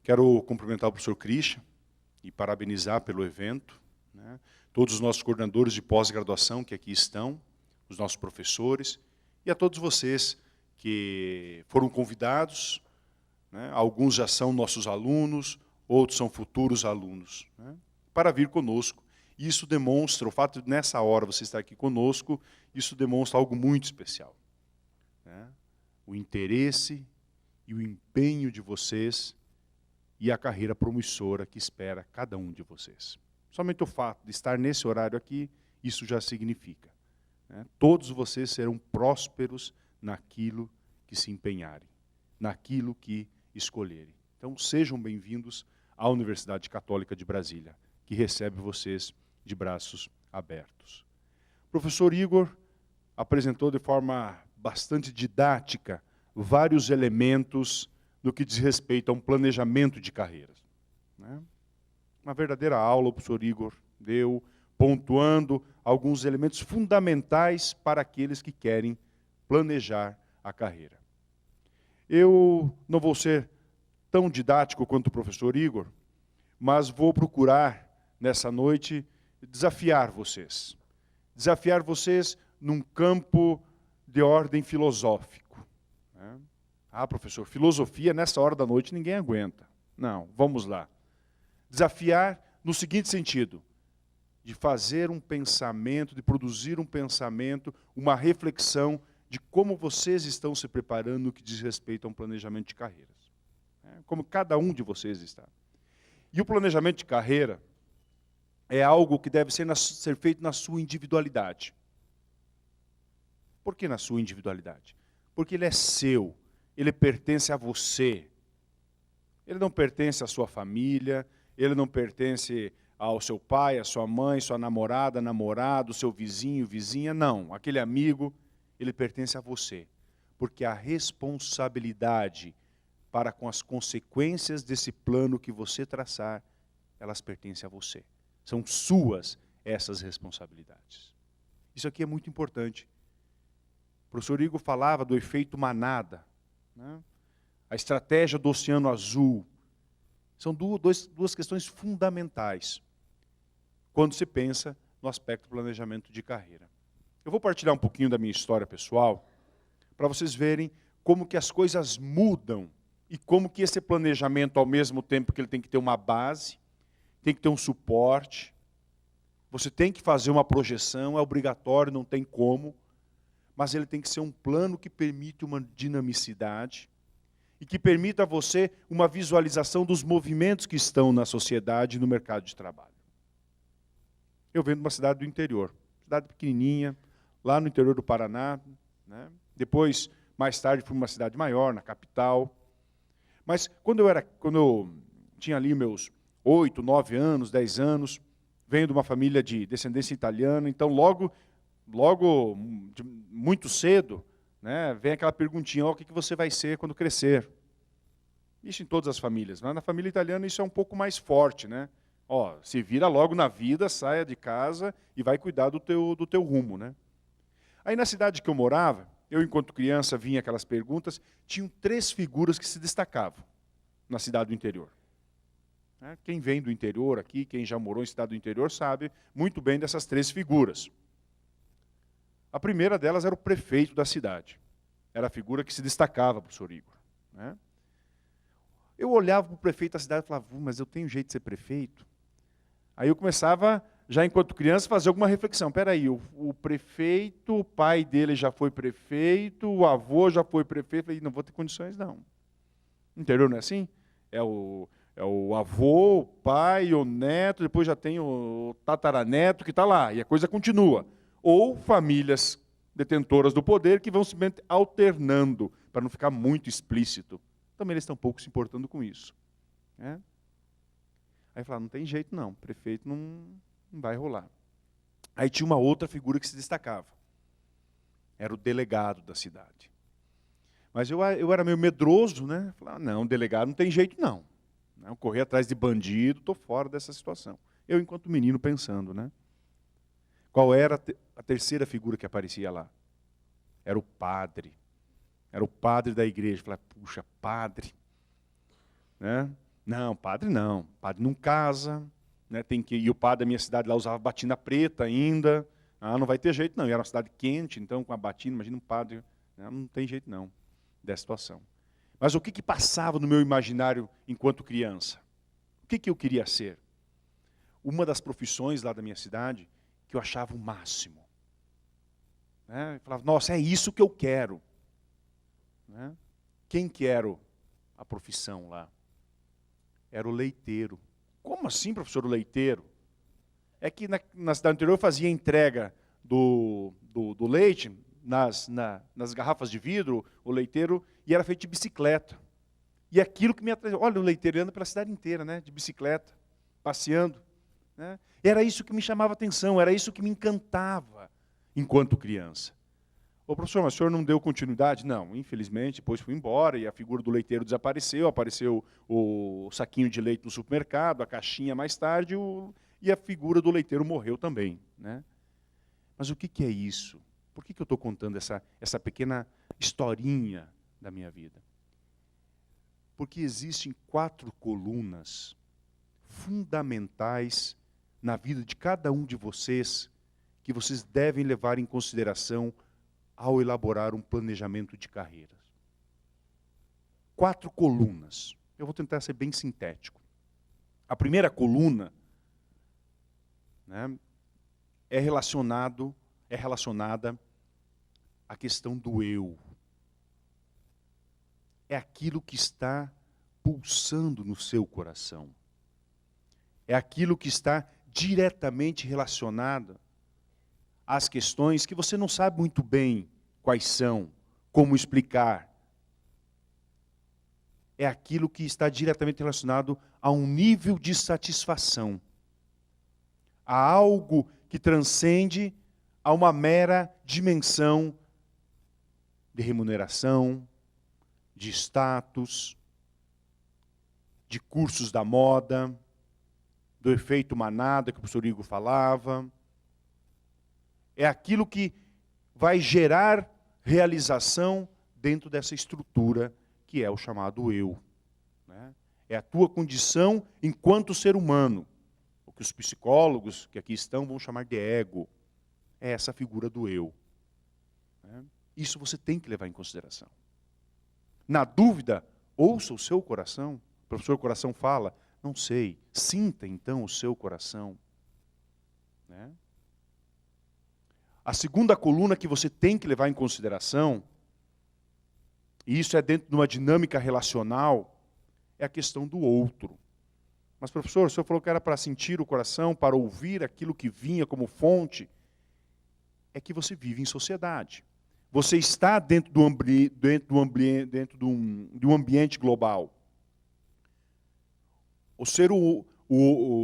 Quero cumprimentar o professor Christian e parabenizar pelo evento, né? Todos os nossos coordenadores de pós-graduação que aqui estão, os nossos professores, e a todos vocês que foram convidados, né? Alguns já são nossos alunos, outros são futuros alunos, né? Para vir conosco. E isso demonstra, o fato de nessa hora você estar aqui conosco, isso demonstra algo muito especial. Né? O interesse e o empenho de vocês e a carreira promissora que espera cada um de vocês. Somente o fato de estar nesse horário aqui, isso já significa. Né? Todos vocês serão prósperos naquilo que se empenharem, naquilo que escolherem. Então, sejam bem-vindos à Universidade Católica de Brasília, que recebe vocês de braços abertos. O professor Igor apresentou de forma bastante didática vários elementos no que diz respeito a um planejamento de carreiras. Né? Uma verdadeira aula o professor Igor deu, pontuando alguns elementos fundamentais para aqueles que querem planejar a carreira. Eu não vou ser tão didático quanto o professor Igor, mas vou procurar, nessa noite, desafiar vocês. Desafiar vocês num campo de ordem filosófico. Né? Ah, professor, filosofia nessa hora da noite ninguém aguenta. Não, vamos lá. Desafiar no seguinte sentido, de fazer um pensamento, de produzir um pensamento, uma reflexão de como vocês estão se preparando no que diz respeito a um planejamento de carreiras. né? Como cada um de vocês está. E o planejamento de carreira é algo que deve ser feito na sua individualidade. Por que na sua individualidade? Porque ele é seu, ele pertence a você. Ele não pertence à sua família, ele não pertence ao seu pai, à sua mãe, sua namorada, namorado, seu vizinho, vizinha, não. Aquele amigo, ele pertence a você. Porque a responsabilidade para com as consequências desse plano que você traçar, elas pertencem a você. São suas essas responsabilidades. Isso aqui é muito importante. O professor Igor falava do efeito manada, né? A estratégia do Oceano Azul. São duas questões fundamentais quando se pensa no aspecto do planejamento de carreira. Eu vou partilhar um pouquinho da minha história pessoal, para vocês verem como que as coisas mudam e como que esse planejamento, ao mesmo tempo que ele tem que ter uma base, tem que ter um suporte, você tem que fazer uma projeção, é obrigatório, não tem como, mas ele tem que ser um plano que permite uma dinamicidade e que permita a você uma visualização dos movimentos que estão na sociedade e no mercado de trabalho. Eu venho de uma cidade do interior, cidade pequenininha, lá no interior do Paraná, né? Depois, mais tarde, fui para uma cidade maior, na capital. Mas quando eu tinha ali meus 8, 9 anos, 10 anos, venho de uma família de descendência italiana, então logo muito cedo, né, vem aquela perguntinha, o que você vai ser quando crescer? Isso em todas as famílias, mas na família italiana isso é um pouco mais forte, né? Se vira logo na vida, saia de casa e vai cuidar do teu rumo, né? Aí na cidade que eu morava, eu enquanto criança vinha aquelas perguntas, tinham 3 figuras que se destacavam na cidade do interior. Quem vem do interior aqui, quem já morou em cidade do interior, sabe muito bem dessas 3 figuras. A primeira delas era o prefeito da cidade. Era a figura que se destacava, professor Igor, né? Eu olhava para o prefeito da cidade e falava, mas eu tenho jeito de ser prefeito? Aí eu começava, já enquanto criança, a fazer alguma reflexão. Espera aí, o prefeito, o pai dele já foi prefeito, o avô já foi prefeito. Eu falei, não vou ter condições, não. No interior não é assim? É o avô, o pai, o neto, depois já tem o tataraneto que está lá, e a coisa continua. Ou famílias detentoras do poder que vão simplesmente alternando, para não ficar muito explícito. Também eles estão pouco se importando com isso, né? Aí falaram, não tem jeito não, prefeito não vai rolar. Aí tinha uma outra figura que se destacava. Era o delegado da cidade. Mas eu era meio medroso, né? Falei, não, delegado não tem jeito não. Eu corri atrás de bandido, estou fora dessa situação. Eu, enquanto menino, pensando, né? Qual era a terceira figura que aparecia lá? Era o padre. Era o padre da igreja. Falei, puxa, padre. Né? Não, padre não casa. Né? E o padre da minha cidade lá usava batina preta ainda. Não vai ter jeito não. E era uma cidade quente, então com a batina, imagina um padre. Não tem jeito não dessa situação. Mas o que passava no meu imaginário enquanto criança? O que eu queria ser? Uma das profissões lá da minha cidade que eu achava o máximo. Né? Eu falava, nossa, é isso que eu quero. Né? Quem que era a profissão lá? Era o leiteiro. Como assim, professor, o leiteiro? É que na cidade anterior eu fazia entrega do leite nas garrafas de vidro, o leiteiro, e era feito de bicicleta. E aquilo que me atraiu, olha, o leiteiro anda pela cidade inteira, né, de bicicleta, passeando. Né? Era isso que me chamava a atenção, era isso que me encantava enquanto criança. Ô professor, mas o senhor não deu continuidade? Não, infelizmente, depois fui embora e a figura do leiteiro desapareceu, apareceu o saquinho de leite no supermercado, a caixinha mais tarde, e a figura do leiteiro morreu também. Né? Mas o que é isso? Por que eu estou contando essa pequena historinha da minha vida? Porque existem 4 colunas fundamentais na vida de cada um de vocês que vocês devem levar em consideração ao elaborar um planejamento de carreiras. 4 colunas. Eu vou tentar ser bem sintético. A primeira coluna, né, é relacionada à questão do eu. É aquilo que está pulsando no seu coração. É aquilo que está diretamente relacionado às questões que você não sabe muito bem quais são, como explicar. É aquilo que está diretamente relacionado a um nível de satisfação. A algo que transcende a uma mera dimensão de remuneração, de status, de cursos da moda, do efeito manada que o professor Igor falava. É aquilo que vai gerar realização dentro dessa estrutura que é o chamado eu. Né? É a tua condição enquanto ser humano. O que os psicólogos que aqui estão vão chamar de ego. É essa figura do eu. Né? Isso você tem que levar em consideração. Na dúvida, ouça o seu coração. O professor Coração fala, não sei, sinta então o seu coração. Né? A segunda coluna que você tem que levar em consideração, e isso é dentro de uma dinâmica relacional, é a questão do outro. Mas, professor, o senhor falou que era para sentir o coração, para ouvir aquilo que vinha como fonte. É que você vive em sociedade. Você está dentro de um ambiente global.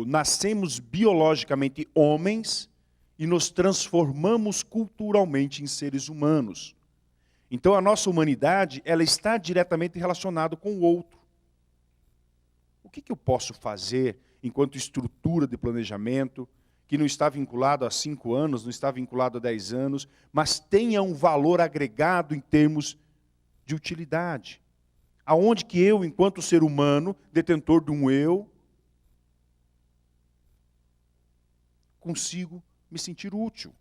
Nascemos biologicamente homens e nos transformamos culturalmente em seres humanos. Então a nossa humanidade, ela está diretamente relacionada com o outro. O que eu posso fazer enquanto estrutura de planejamento, que não está vinculado a 5 anos, não está vinculado a 10 anos, mas tenha um valor agregado em termos de utilidade? Aonde que eu, enquanto ser humano, detentor de um eu, consigo me sentir útil?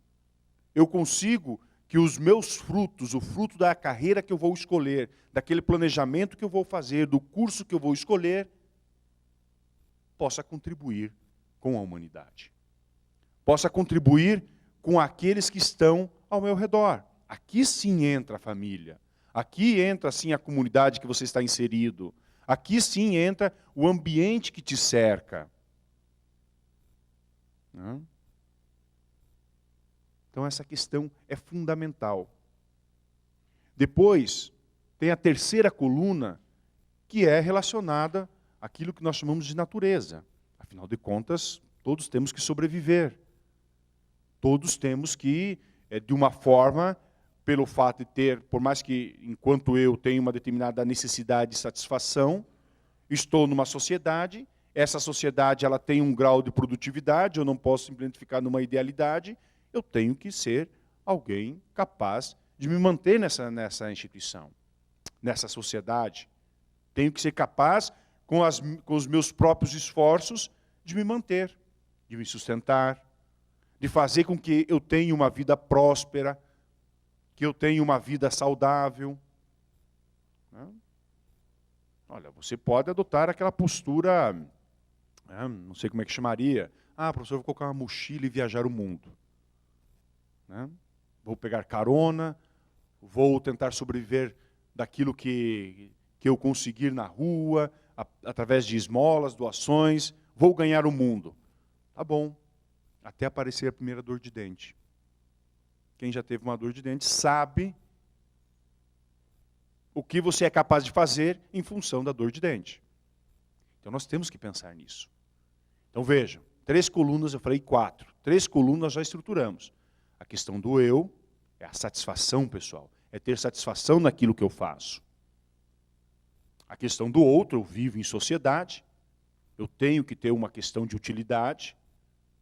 Eu consigo que os meus frutos, o fruto da carreira que eu vou escolher, daquele planejamento que eu vou fazer, do curso que eu vou escolher, possa contribuir com a humanidade. Possa contribuir com aqueles que estão ao meu redor. Aqui sim entra a família. Aqui entra sim a comunidade que você está inserido. Aqui sim entra o ambiente que te cerca. Então essa questão é fundamental. Depois, tem a terceira coluna, que é relacionada àquilo que nós chamamos de natureza. Afinal de contas, todos temos que sobreviver. Todos temos que, de uma forma, pelo fato de ter, por mais que, enquanto eu tenho uma determinada necessidade de satisfação, estou numa sociedade, essa sociedade ela tem um grau de produtividade, eu não posso simplesmente ficar numa idealidade, eu tenho que ser alguém capaz de me manter nessa instituição, nessa sociedade. Tenho que ser capaz, com os meus próprios esforços, de me manter, de me sustentar, de fazer com que eu tenha uma vida próspera, que eu tenha uma vida saudável. Olha, você pode adotar aquela postura, não sei como é que chamaria, professor, vou colocar uma mochila e viajar o mundo. Vou pegar carona, vou tentar sobreviver daquilo que eu conseguir na rua, através de esmolas, doações, vou ganhar o mundo. Tá bom, até aparecer a primeira dor de dente. Quem já teve uma dor de dente sabe o que você é capaz de fazer em função da dor de dente. Então nós temos que pensar nisso. Então vejam, 3 colunas, eu falei 4. 3 colunas nós já estruturamos. A questão do eu é a satisfação pessoal, é ter satisfação naquilo que eu faço. A questão do outro, eu vivo em sociedade, eu tenho que ter uma questão de utilidade,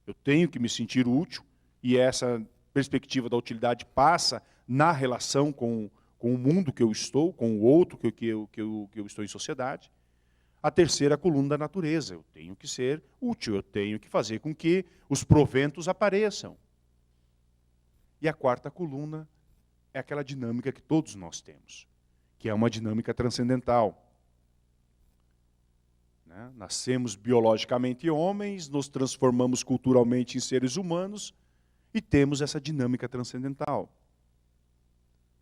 eu tenho que me sentir útil, e essa perspectiva da utilidade passa na relação com o mundo que eu estou, com o outro que eu estou em sociedade. A terceira coluna da natureza, eu tenho que ser útil, eu tenho que fazer com que os proventos apareçam. E a quarta coluna é aquela dinâmica que todos nós temos, que é uma dinâmica transcendental. Nascemos biologicamente homens, nos transformamos culturalmente em seres humanos e temos essa dinâmica transcendental.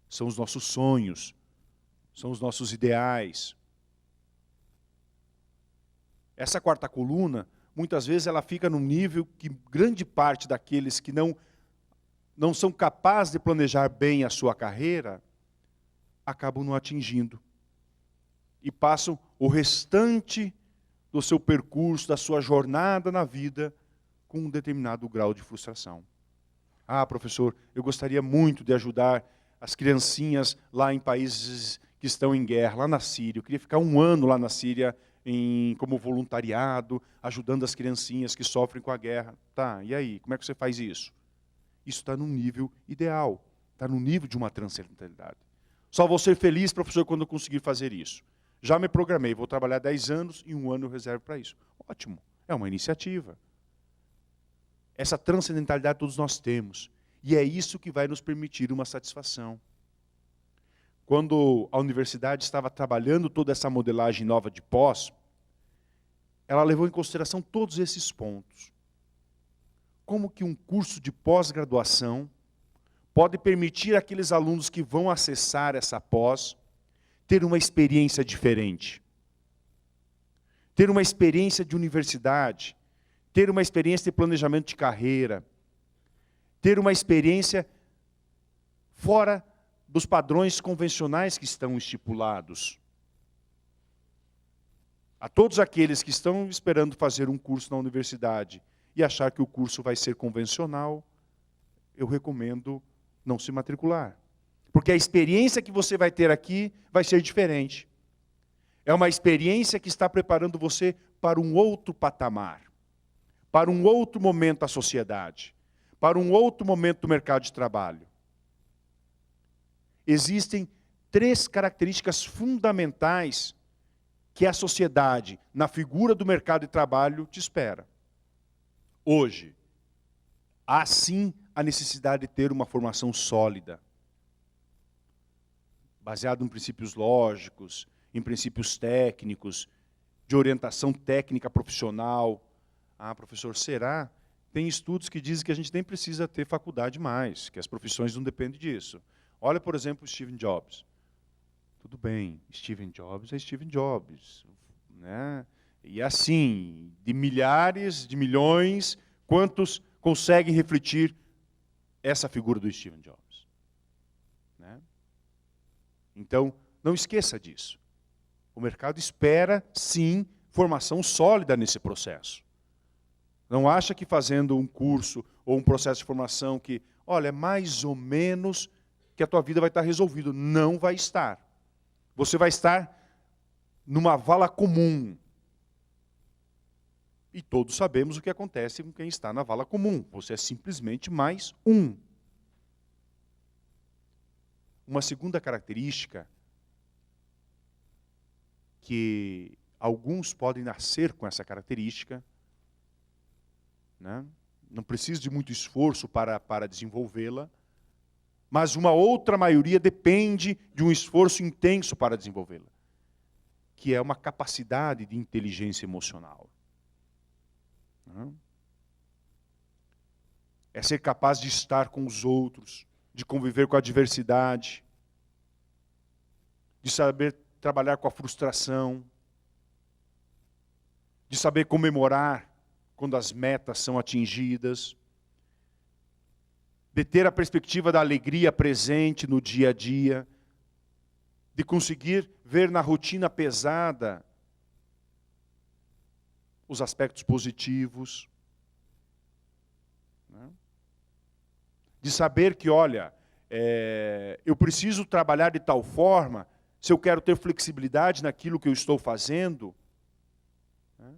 São os nossos sonhos, são os nossos ideais. Essa quarta coluna, muitas vezes ela fica num nível que grande parte daqueles que não são capazes de planejar bem a sua carreira, acabam não atingindo. E passam o restante do seu percurso, da sua jornada na vida, com um determinado grau de frustração. Ah, professor, eu gostaria muito de ajudar as criancinhas lá em países que estão em guerra, lá na Síria. Eu queria ficar 1 ano lá na Síria como voluntariado, ajudando as criancinhas que sofrem com a guerra. Tá, e aí, como é que você faz isso? Isso está num nível ideal, está no nível de uma transcendentalidade. Só vou ser feliz, professor, quando eu conseguir fazer isso. Já me programei, vou trabalhar 10 anos e 1 ano eu reservo para isso. Ótimo, é uma iniciativa. Essa transcendentalidade todos nós temos. E é isso que vai nos permitir uma satisfação. Quando a universidade estava trabalhando toda essa modelagem nova de pós, ela levou em consideração todos esses pontos. Como que um curso de pós-graduação pode permitir àqueles alunos que vão acessar essa pós ter uma experiência diferente. Ter uma experiência de universidade, ter uma experiência de planejamento de carreira, ter uma experiência fora dos padrões convencionais que estão estipulados. A todos aqueles que estão esperando fazer um curso na universidade e achar que o curso vai ser convencional, eu recomendo não se matricular. Porque a experiência que você vai ter aqui vai ser diferente. É uma experiência que está preparando você para um outro patamar, para um outro momento da sociedade, para um outro momento do mercado de trabalho. Existem 3 características fundamentais que a sociedade, na figura do mercado de trabalho, te espera. Hoje, há sim a necessidade de ter uma formação sólida, baseada em princípios lógicos, em princípios técnicos, de orientação técnica profissional. Ah, professor, será? Tem estudos que dizem que a gente nem precisa ter faculdade mais, que as profissões não dependem disso. Olha, por exemplo, o Steve Jobs. Tudo bem, Steve Jobs é Steve Jobs, né? E assim, de milhares, de milhões, quantos conseguem refletir essa figura do Steve Jobs? Né? Então, não esqueça disso. O mercado espera, sim, formação sólida nesse processo. Não acha que fazendo um curso ou um processo de formação que, olha, mais ou menos que a tua vida vai estar resolvida. Não vai estar. Você vai estar numa vala comum. E todos sabemos o que acontece com quem está na vala comum. Você é simplesmente mais um. Uma segunda característica que alguns podem nascer com essa característica, né? Não precisa de muito esforço para desenvolvê-la, mas uma outra maioria depende de um esforço intenso para desenvolvê-la, que é uma capacidade de inteligência emocional. É ser capaz de estar com os outros, de conviver com a diversidade, de saber trabalhar com a frustração, de saber comemorar quando as metas são atingidas, de ter a perspectiva da alegria presente no dia a dia, de conseguir ver na rotina pesada os aspectos positivos, né? De saber que, olha, eu preciso trabalhar de tal forma, se eu quero ter flexibilidade naquilo que eu estou fazendo, né,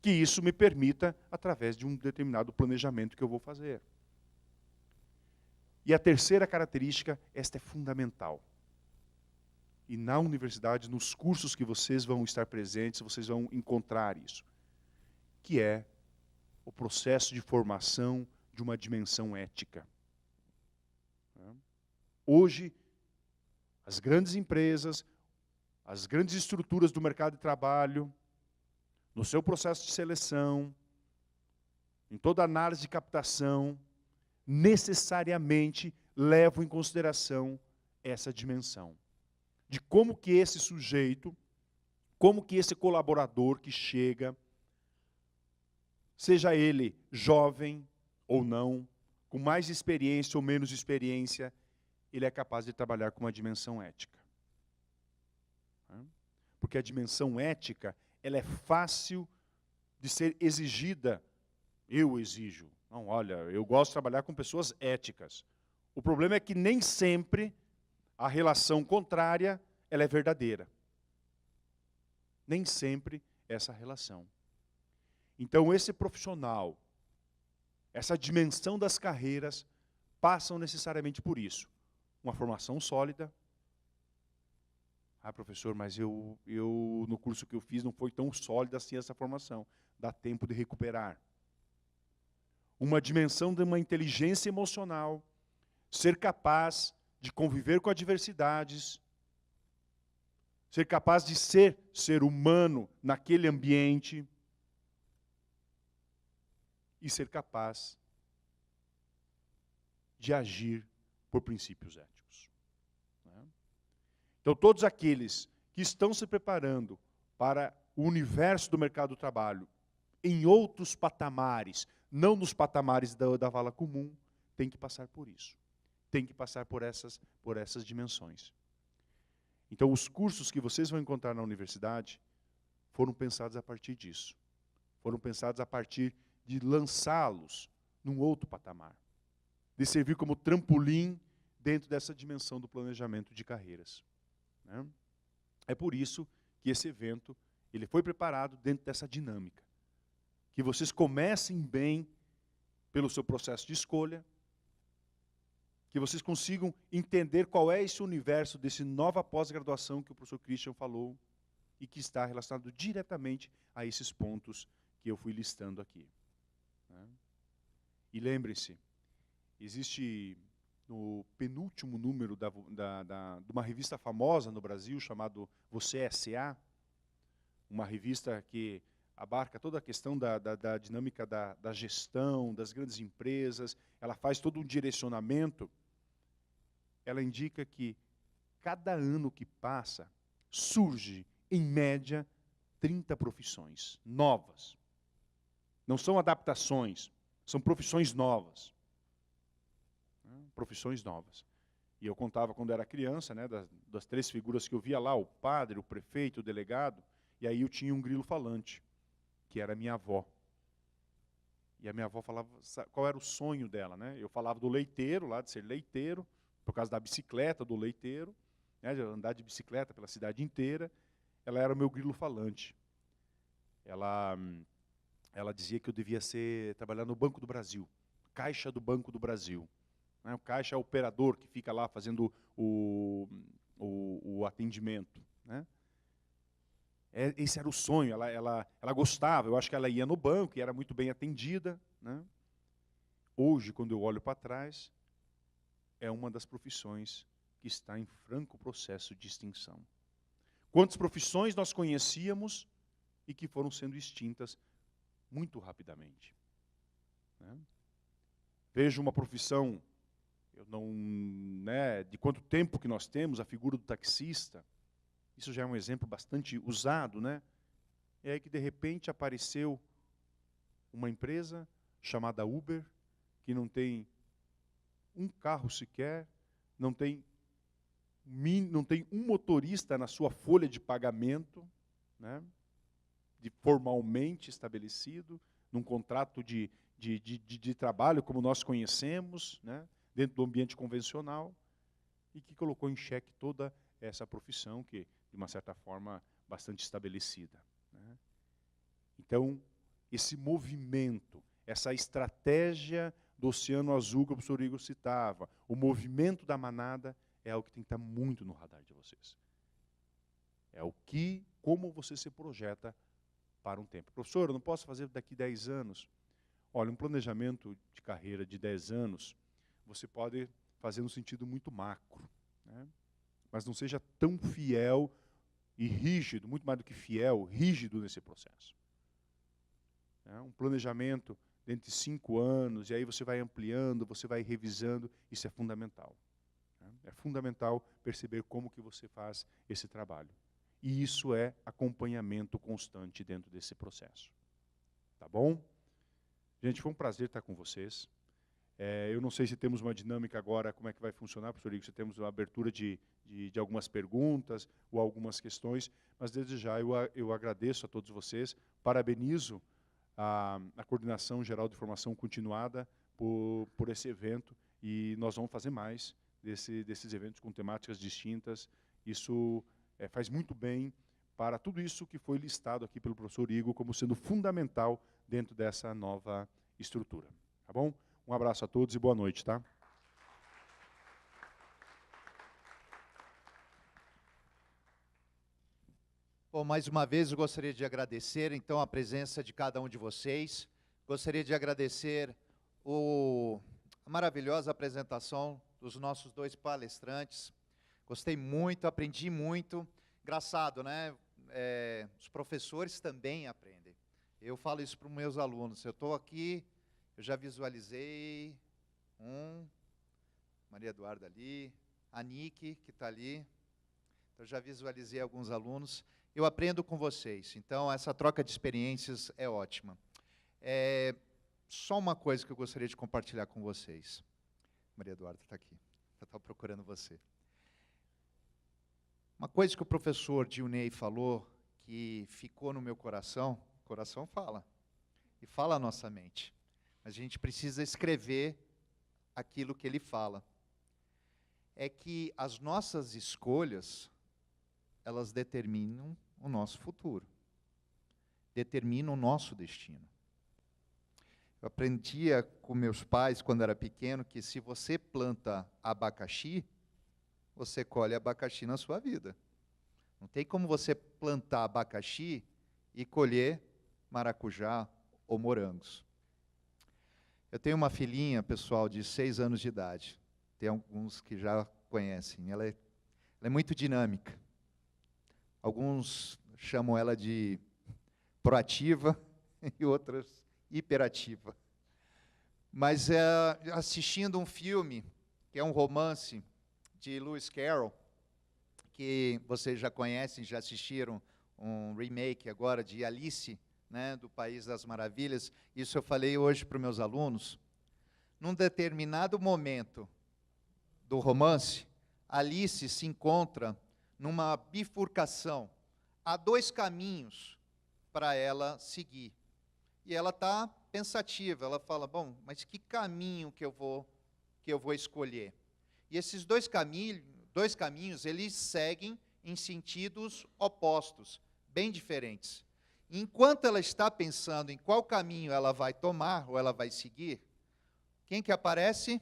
que isso me permita através de um determinado planejamento que eu vou fazer. E a terceira característica, esta é fundamental. E na universidade, nos cursos que vocês vão estar presentes, vocês vão encontrar isso, que é o processo de formação de uma dimensão ética. Hoje, as grandes empresas, as grandes estruturas do mercado de trabalho, no seu processo de seleção, em toda análise de captação, necessariamente levam em consideração essa dimensão. De como que esse sujeito Como que esse colaborador que chega, seja ele jovem ou não, com mais experiência ou menos experiência, ele é capaz de trabalhar com uma dimensão ética. Porque a dimensão ética, ela é fácil de ser exigida. Eu exijo. Não, olha, eu gosto de trabalhar com pessoas éticas. O problema é que nem sempre a relação contrária, ela é verdadeira. Nem sempre essa relação. Então, esse profissional, essa dimensão das carreiras, passam necessariamente por isso. Uma formação sólida. Ah, professor, mas eu no curso que eu fiz não foi tão sólida assim essa formação. Dá tempo de recuperar. Uma dimensão de uma inteligência emocional, ser capaz de conviver com adversidades, ser capaz de ser humano naquele ambiente e ser capaz de agir por princípios éticos. Então, todos aqueles que estão se preparando para o universo do mercado do trabalho, em outros patamares, não nos patamares da vala comum, têm que passar por isso. Têm que passar por essas dimensões. Então, os cursos que vocês vão encontrar na universidade foram pensados a partir disso. Foram pensados a partir de lançá-los num outro patamar. De servir como trampolim dentro dessa dimensão do planejamento de carreiras. É por isso que esse evento ele foi preparado dentro dessa dinâmica. Que vocês comecem bem pelo seu processo de escolha, que vocês consigam entender qual é esse universo desse nova pós-graduação que o professor Christian falou e que está relacionado diretamente a esses pontos que eu fui listando aqui. E lembrem-se, existe no penúltimo número de uma revista famosa no Brasil, chamado Você é SA, uma revista que abarca toda a questão da dinâmica da gestão, das grandes empresas, ela faz todo um direcionamento. Ela indica que cada ano que passa, surge, em média, 30 profissões novas. Não são adaptações, são profissões novas. Profissões novas. E eu contava quando era criança, né, das 3 figuras que eu via lá, o padre, o prefeito, o delegado, e aí eu tinha um grilo falante, que era a minha avó. E a minha avó falava qual era o sonho dela, né? Eu falava do leiteiro, lá de ser leiteiro, por causa da bicicleta do leiteiro, né, de andar de bicicleta pela cidade inteira. Ela era o meu grilo falante. Ela dizia que eu devia trabalhar no Banco do Brasil, Caixa do Banco do Brasil. O caixa é o operador que fica lá fazendo o atendimento. Né? Esse era o sonho, ela gostava, eu acho que ela ia no banco e era muito bem atendida. Né? Hoje, quando eu olho para trás, é uma das profissões que está em franco processo de extinção. Quantas profissões nós conhecíamos e que foram sendo extintas muito rapidamente. Né? Vejo uma profissão, de quanto tempo que nós temos, a figura do taxista, isso já é um exemplo bastante usado, né? É aí que de repente apareceu uma empresa chamada Uber, que não tem um carro sequer, não tem um motorista na sua folha de pagamento, né? Formalmente estabelecido, num contrato de trabalho como nós conhecemos, né? Dentro do ambiente convencional, e que colocou em xeque toda essa profissão, que, de uma certa forma, bastante estabelecida. Né? Então, esse movimento, essa estratégia do Oceano Azul que o professor Igor citava, o movimento da manada, é algo que tem que estar muito no radar de vocês. É como você se projeta para um tempo. Professor, eu não posso fazer daqui 10 anos. Olha, um planejamento de carreira de 10 anos, você pode fazer no sentido muito macro, né? Mas não seja tão fiel e rígido, muito mais do que fiel, rígido nesse processo. Um planejamento dentro de 5 anos, e aí você vai ampliando, você vai revisando, isso é fundamental. É fundamental perceber como que você faz esse trabalho. E isso é acompanhamento constante dentro desse processo. Tá bom? Gente, foi um prazer estar com vocês. Eu não sei se temos uma dinâmica agora, como é que vai funcionar, professor Igor, se temos uma abertura de algumas perguntas ou algumas questões, mas desde já eu agradeço a todos vocês, parabenizo a Coordenação Geral de Formação Continuada por esse evento, e nós vamos fazer mais desses eventos com temáticas distintas. Isso faz muito bem para tudo isso que foi listado aqui pelo professor Igor como sendo fundamental dentro dessa nova estrutura. Tá bom? Um abraço a todos e boa noite, tá? Bom, mais uma vez eu gostaria de agradecer, então, a presença de cada um de vocês. Gostaria de agradecer a maravilhosa apresentação dos nossos 2 palestrantes. Gostei muito, aprendi muito. Engraçado, né? Os professores também aprendem. Eu falo isso para os meus alunos. Eu estou aqui, eu já visualizei Maria Eduarda ali, a Nick, que está ali. Então, já visualizei alguns alunos. Eu aprendo com vocês. Então, essa troca de experiências é ótima. Só uma coisa que eu gostaria de compartilhar com vocês. Maria Eduarda está aqui. Eu estava procurando você. Uma coisa que o professor Dionei falou, que ficou no meu coração, o coração fala, e fala a nossa mente. Mas a gente precisa escrever aquilo que ele fala. É que as nossas escolhas, elas determinam o nosso futuro. Determinam o nosso destino. Eu aprendia com meus pais, quando era pequeno, que se você planta abacaxi, você colhe abacaxi na sua vida. Não tem como você plantar abacaxi e colher maracujá ou morangos. Eu tenho uma filhinha, pessoal, de 6 anos de idade. Tem alguns que já conhecem. Ela é muito dinâmica. Alguns chamam ela de proativa e outros hiperativa. Mas assistindo um filme, que é um romance de Lewis Carroll, que vocês já conhecem, já assistiram um remake agora de Alice, né, do País das Maravilhas. Isso eu falei hoje para os meus alunos. Num determinado momento do romance, Alice se encontra numa bifurcação. Há 2 caminhos para ela seguir. E ela está pensativa, ela fala, bom, mas que caminho que eu vou escolher? E esses dois caminhos, eles seguem em sentidos opostos, bem diferentes. Enquanto ela está pensando em qual caminho ela vai tomar, ou ela vai seguir, quem que aparece?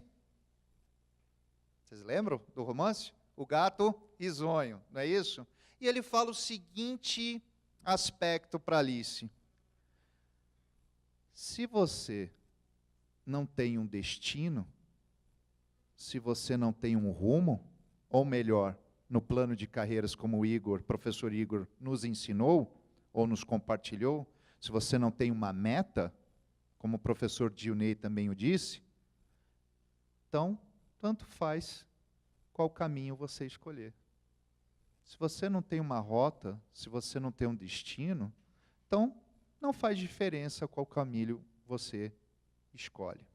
Vocês lembram do romance? O gato risonho, não é isso? E ele fala o seguinte aspecto para Alice. Se você não tem um destino, se você não tem um rumo, ou melhor, no plano de carreiras como o professor Igor nos ensinou, ou nos compartilhou, se você não tem uma meta, como o professor Dionei também o disse, então, tanto faz qual caminho você escolher. Se você não tem uma rota, se você não tem um destino, então, não faz diferença qual caminho você escolhe.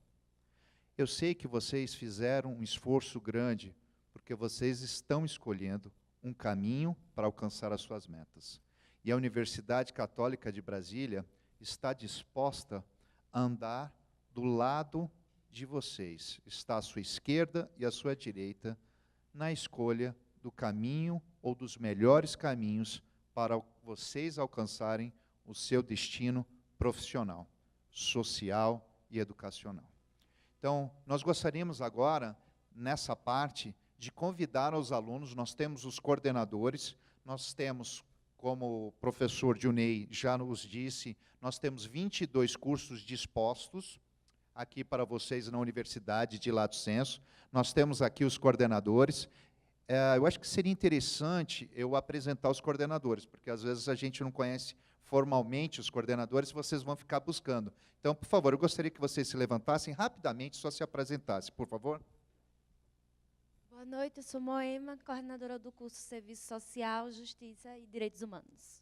Eu sei que vocês fizeram um esforço grande, porque vocês estão escolhendo um caminho para alcançar as suas metas. E a Universidade Católica de Brasília está disposta a andar do lado de vocês. Está à sua esquerda e à sua direita, na escolha do caminho ou dos melhores caminhos para vocês alcançarem o seu destino profissional, social e educacional. Então, nós gostaríamos agora, nessa parte, de convidar os alunos. Nós temos os coordenadores, nós temos, como o professor Dionei já nos disse, nós temos 22 cursos dispostos aqui para vocês na Universidade de Lato Senso. Nós temos aqui os coordenadores. Eu acho que seria interessante eu apresentar os coordenadores, porque às vezes a gente não conhece formalmente os coordenadores, vocês vão ficar buscando. Então, por favor, eu gostaria que vocês se levantassem rapidamente, só se apresentassem, por favor. Boa Boa noite, eu sou Moema, coordenadora do curso Serviço Social, Justiça e Direitos Humanos.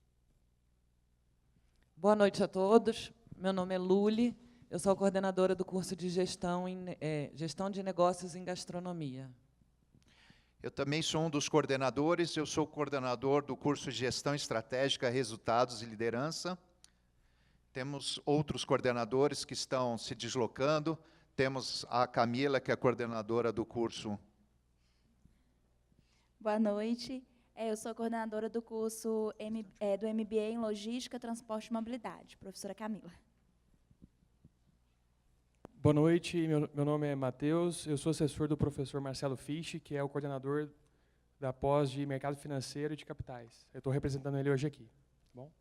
Boa noite a todos. Meu nome é Luli, eu sou coordenadora do curso de Gestão de Negócios em Gastronomia. Eu também sou um dos coordenadores, eu sou coordenador do curso de Gestão Estratégica, Resultados e Liderança. Temos outros coordenadores que estão se deslocando. Temos a Camila, que é coordenadora do curso. Boa noite, eu sou coordenadora do curso do MBA em Logística, Transporte e Mobilidade, professora Camila. Boa noite, meu nome é Matheus, eu sou assessor do professor Marcelo Fisch, que é o coordenador da pós de Mercado Financeiro e de Capitais. Eu estou representando ele hoje aqui. Bom?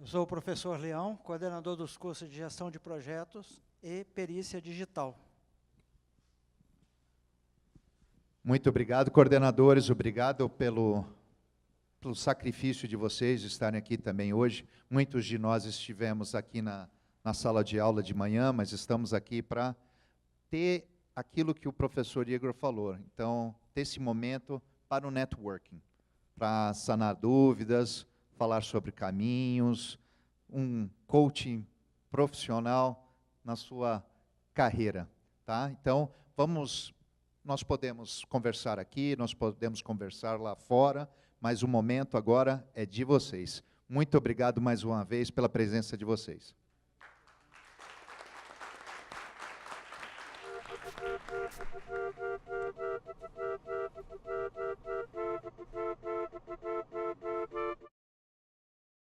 Eu sou o professor Leão, coordenador dos cursos de Gestão de Projetos e Perícia Digital. Muito obrigado, coordenadores, obrigado pelo sacrifício de vocês de estarem aqui também hoje. Muitos de nós estivemos aqui na sala de aula de manhã, mas estamos aqui para ter aquilo que o professor Igor falou. Então, ter esse momento para o networking, para sanar dúvidas, falar sobre caminhos, um coaching profissional na sua carreira. Tá? Então, nós podemos conversar aqui, nós podemos conversar lá fora, mas o momento agora é de vocês. Muito obrigado mais uma vez pela presença de vocês.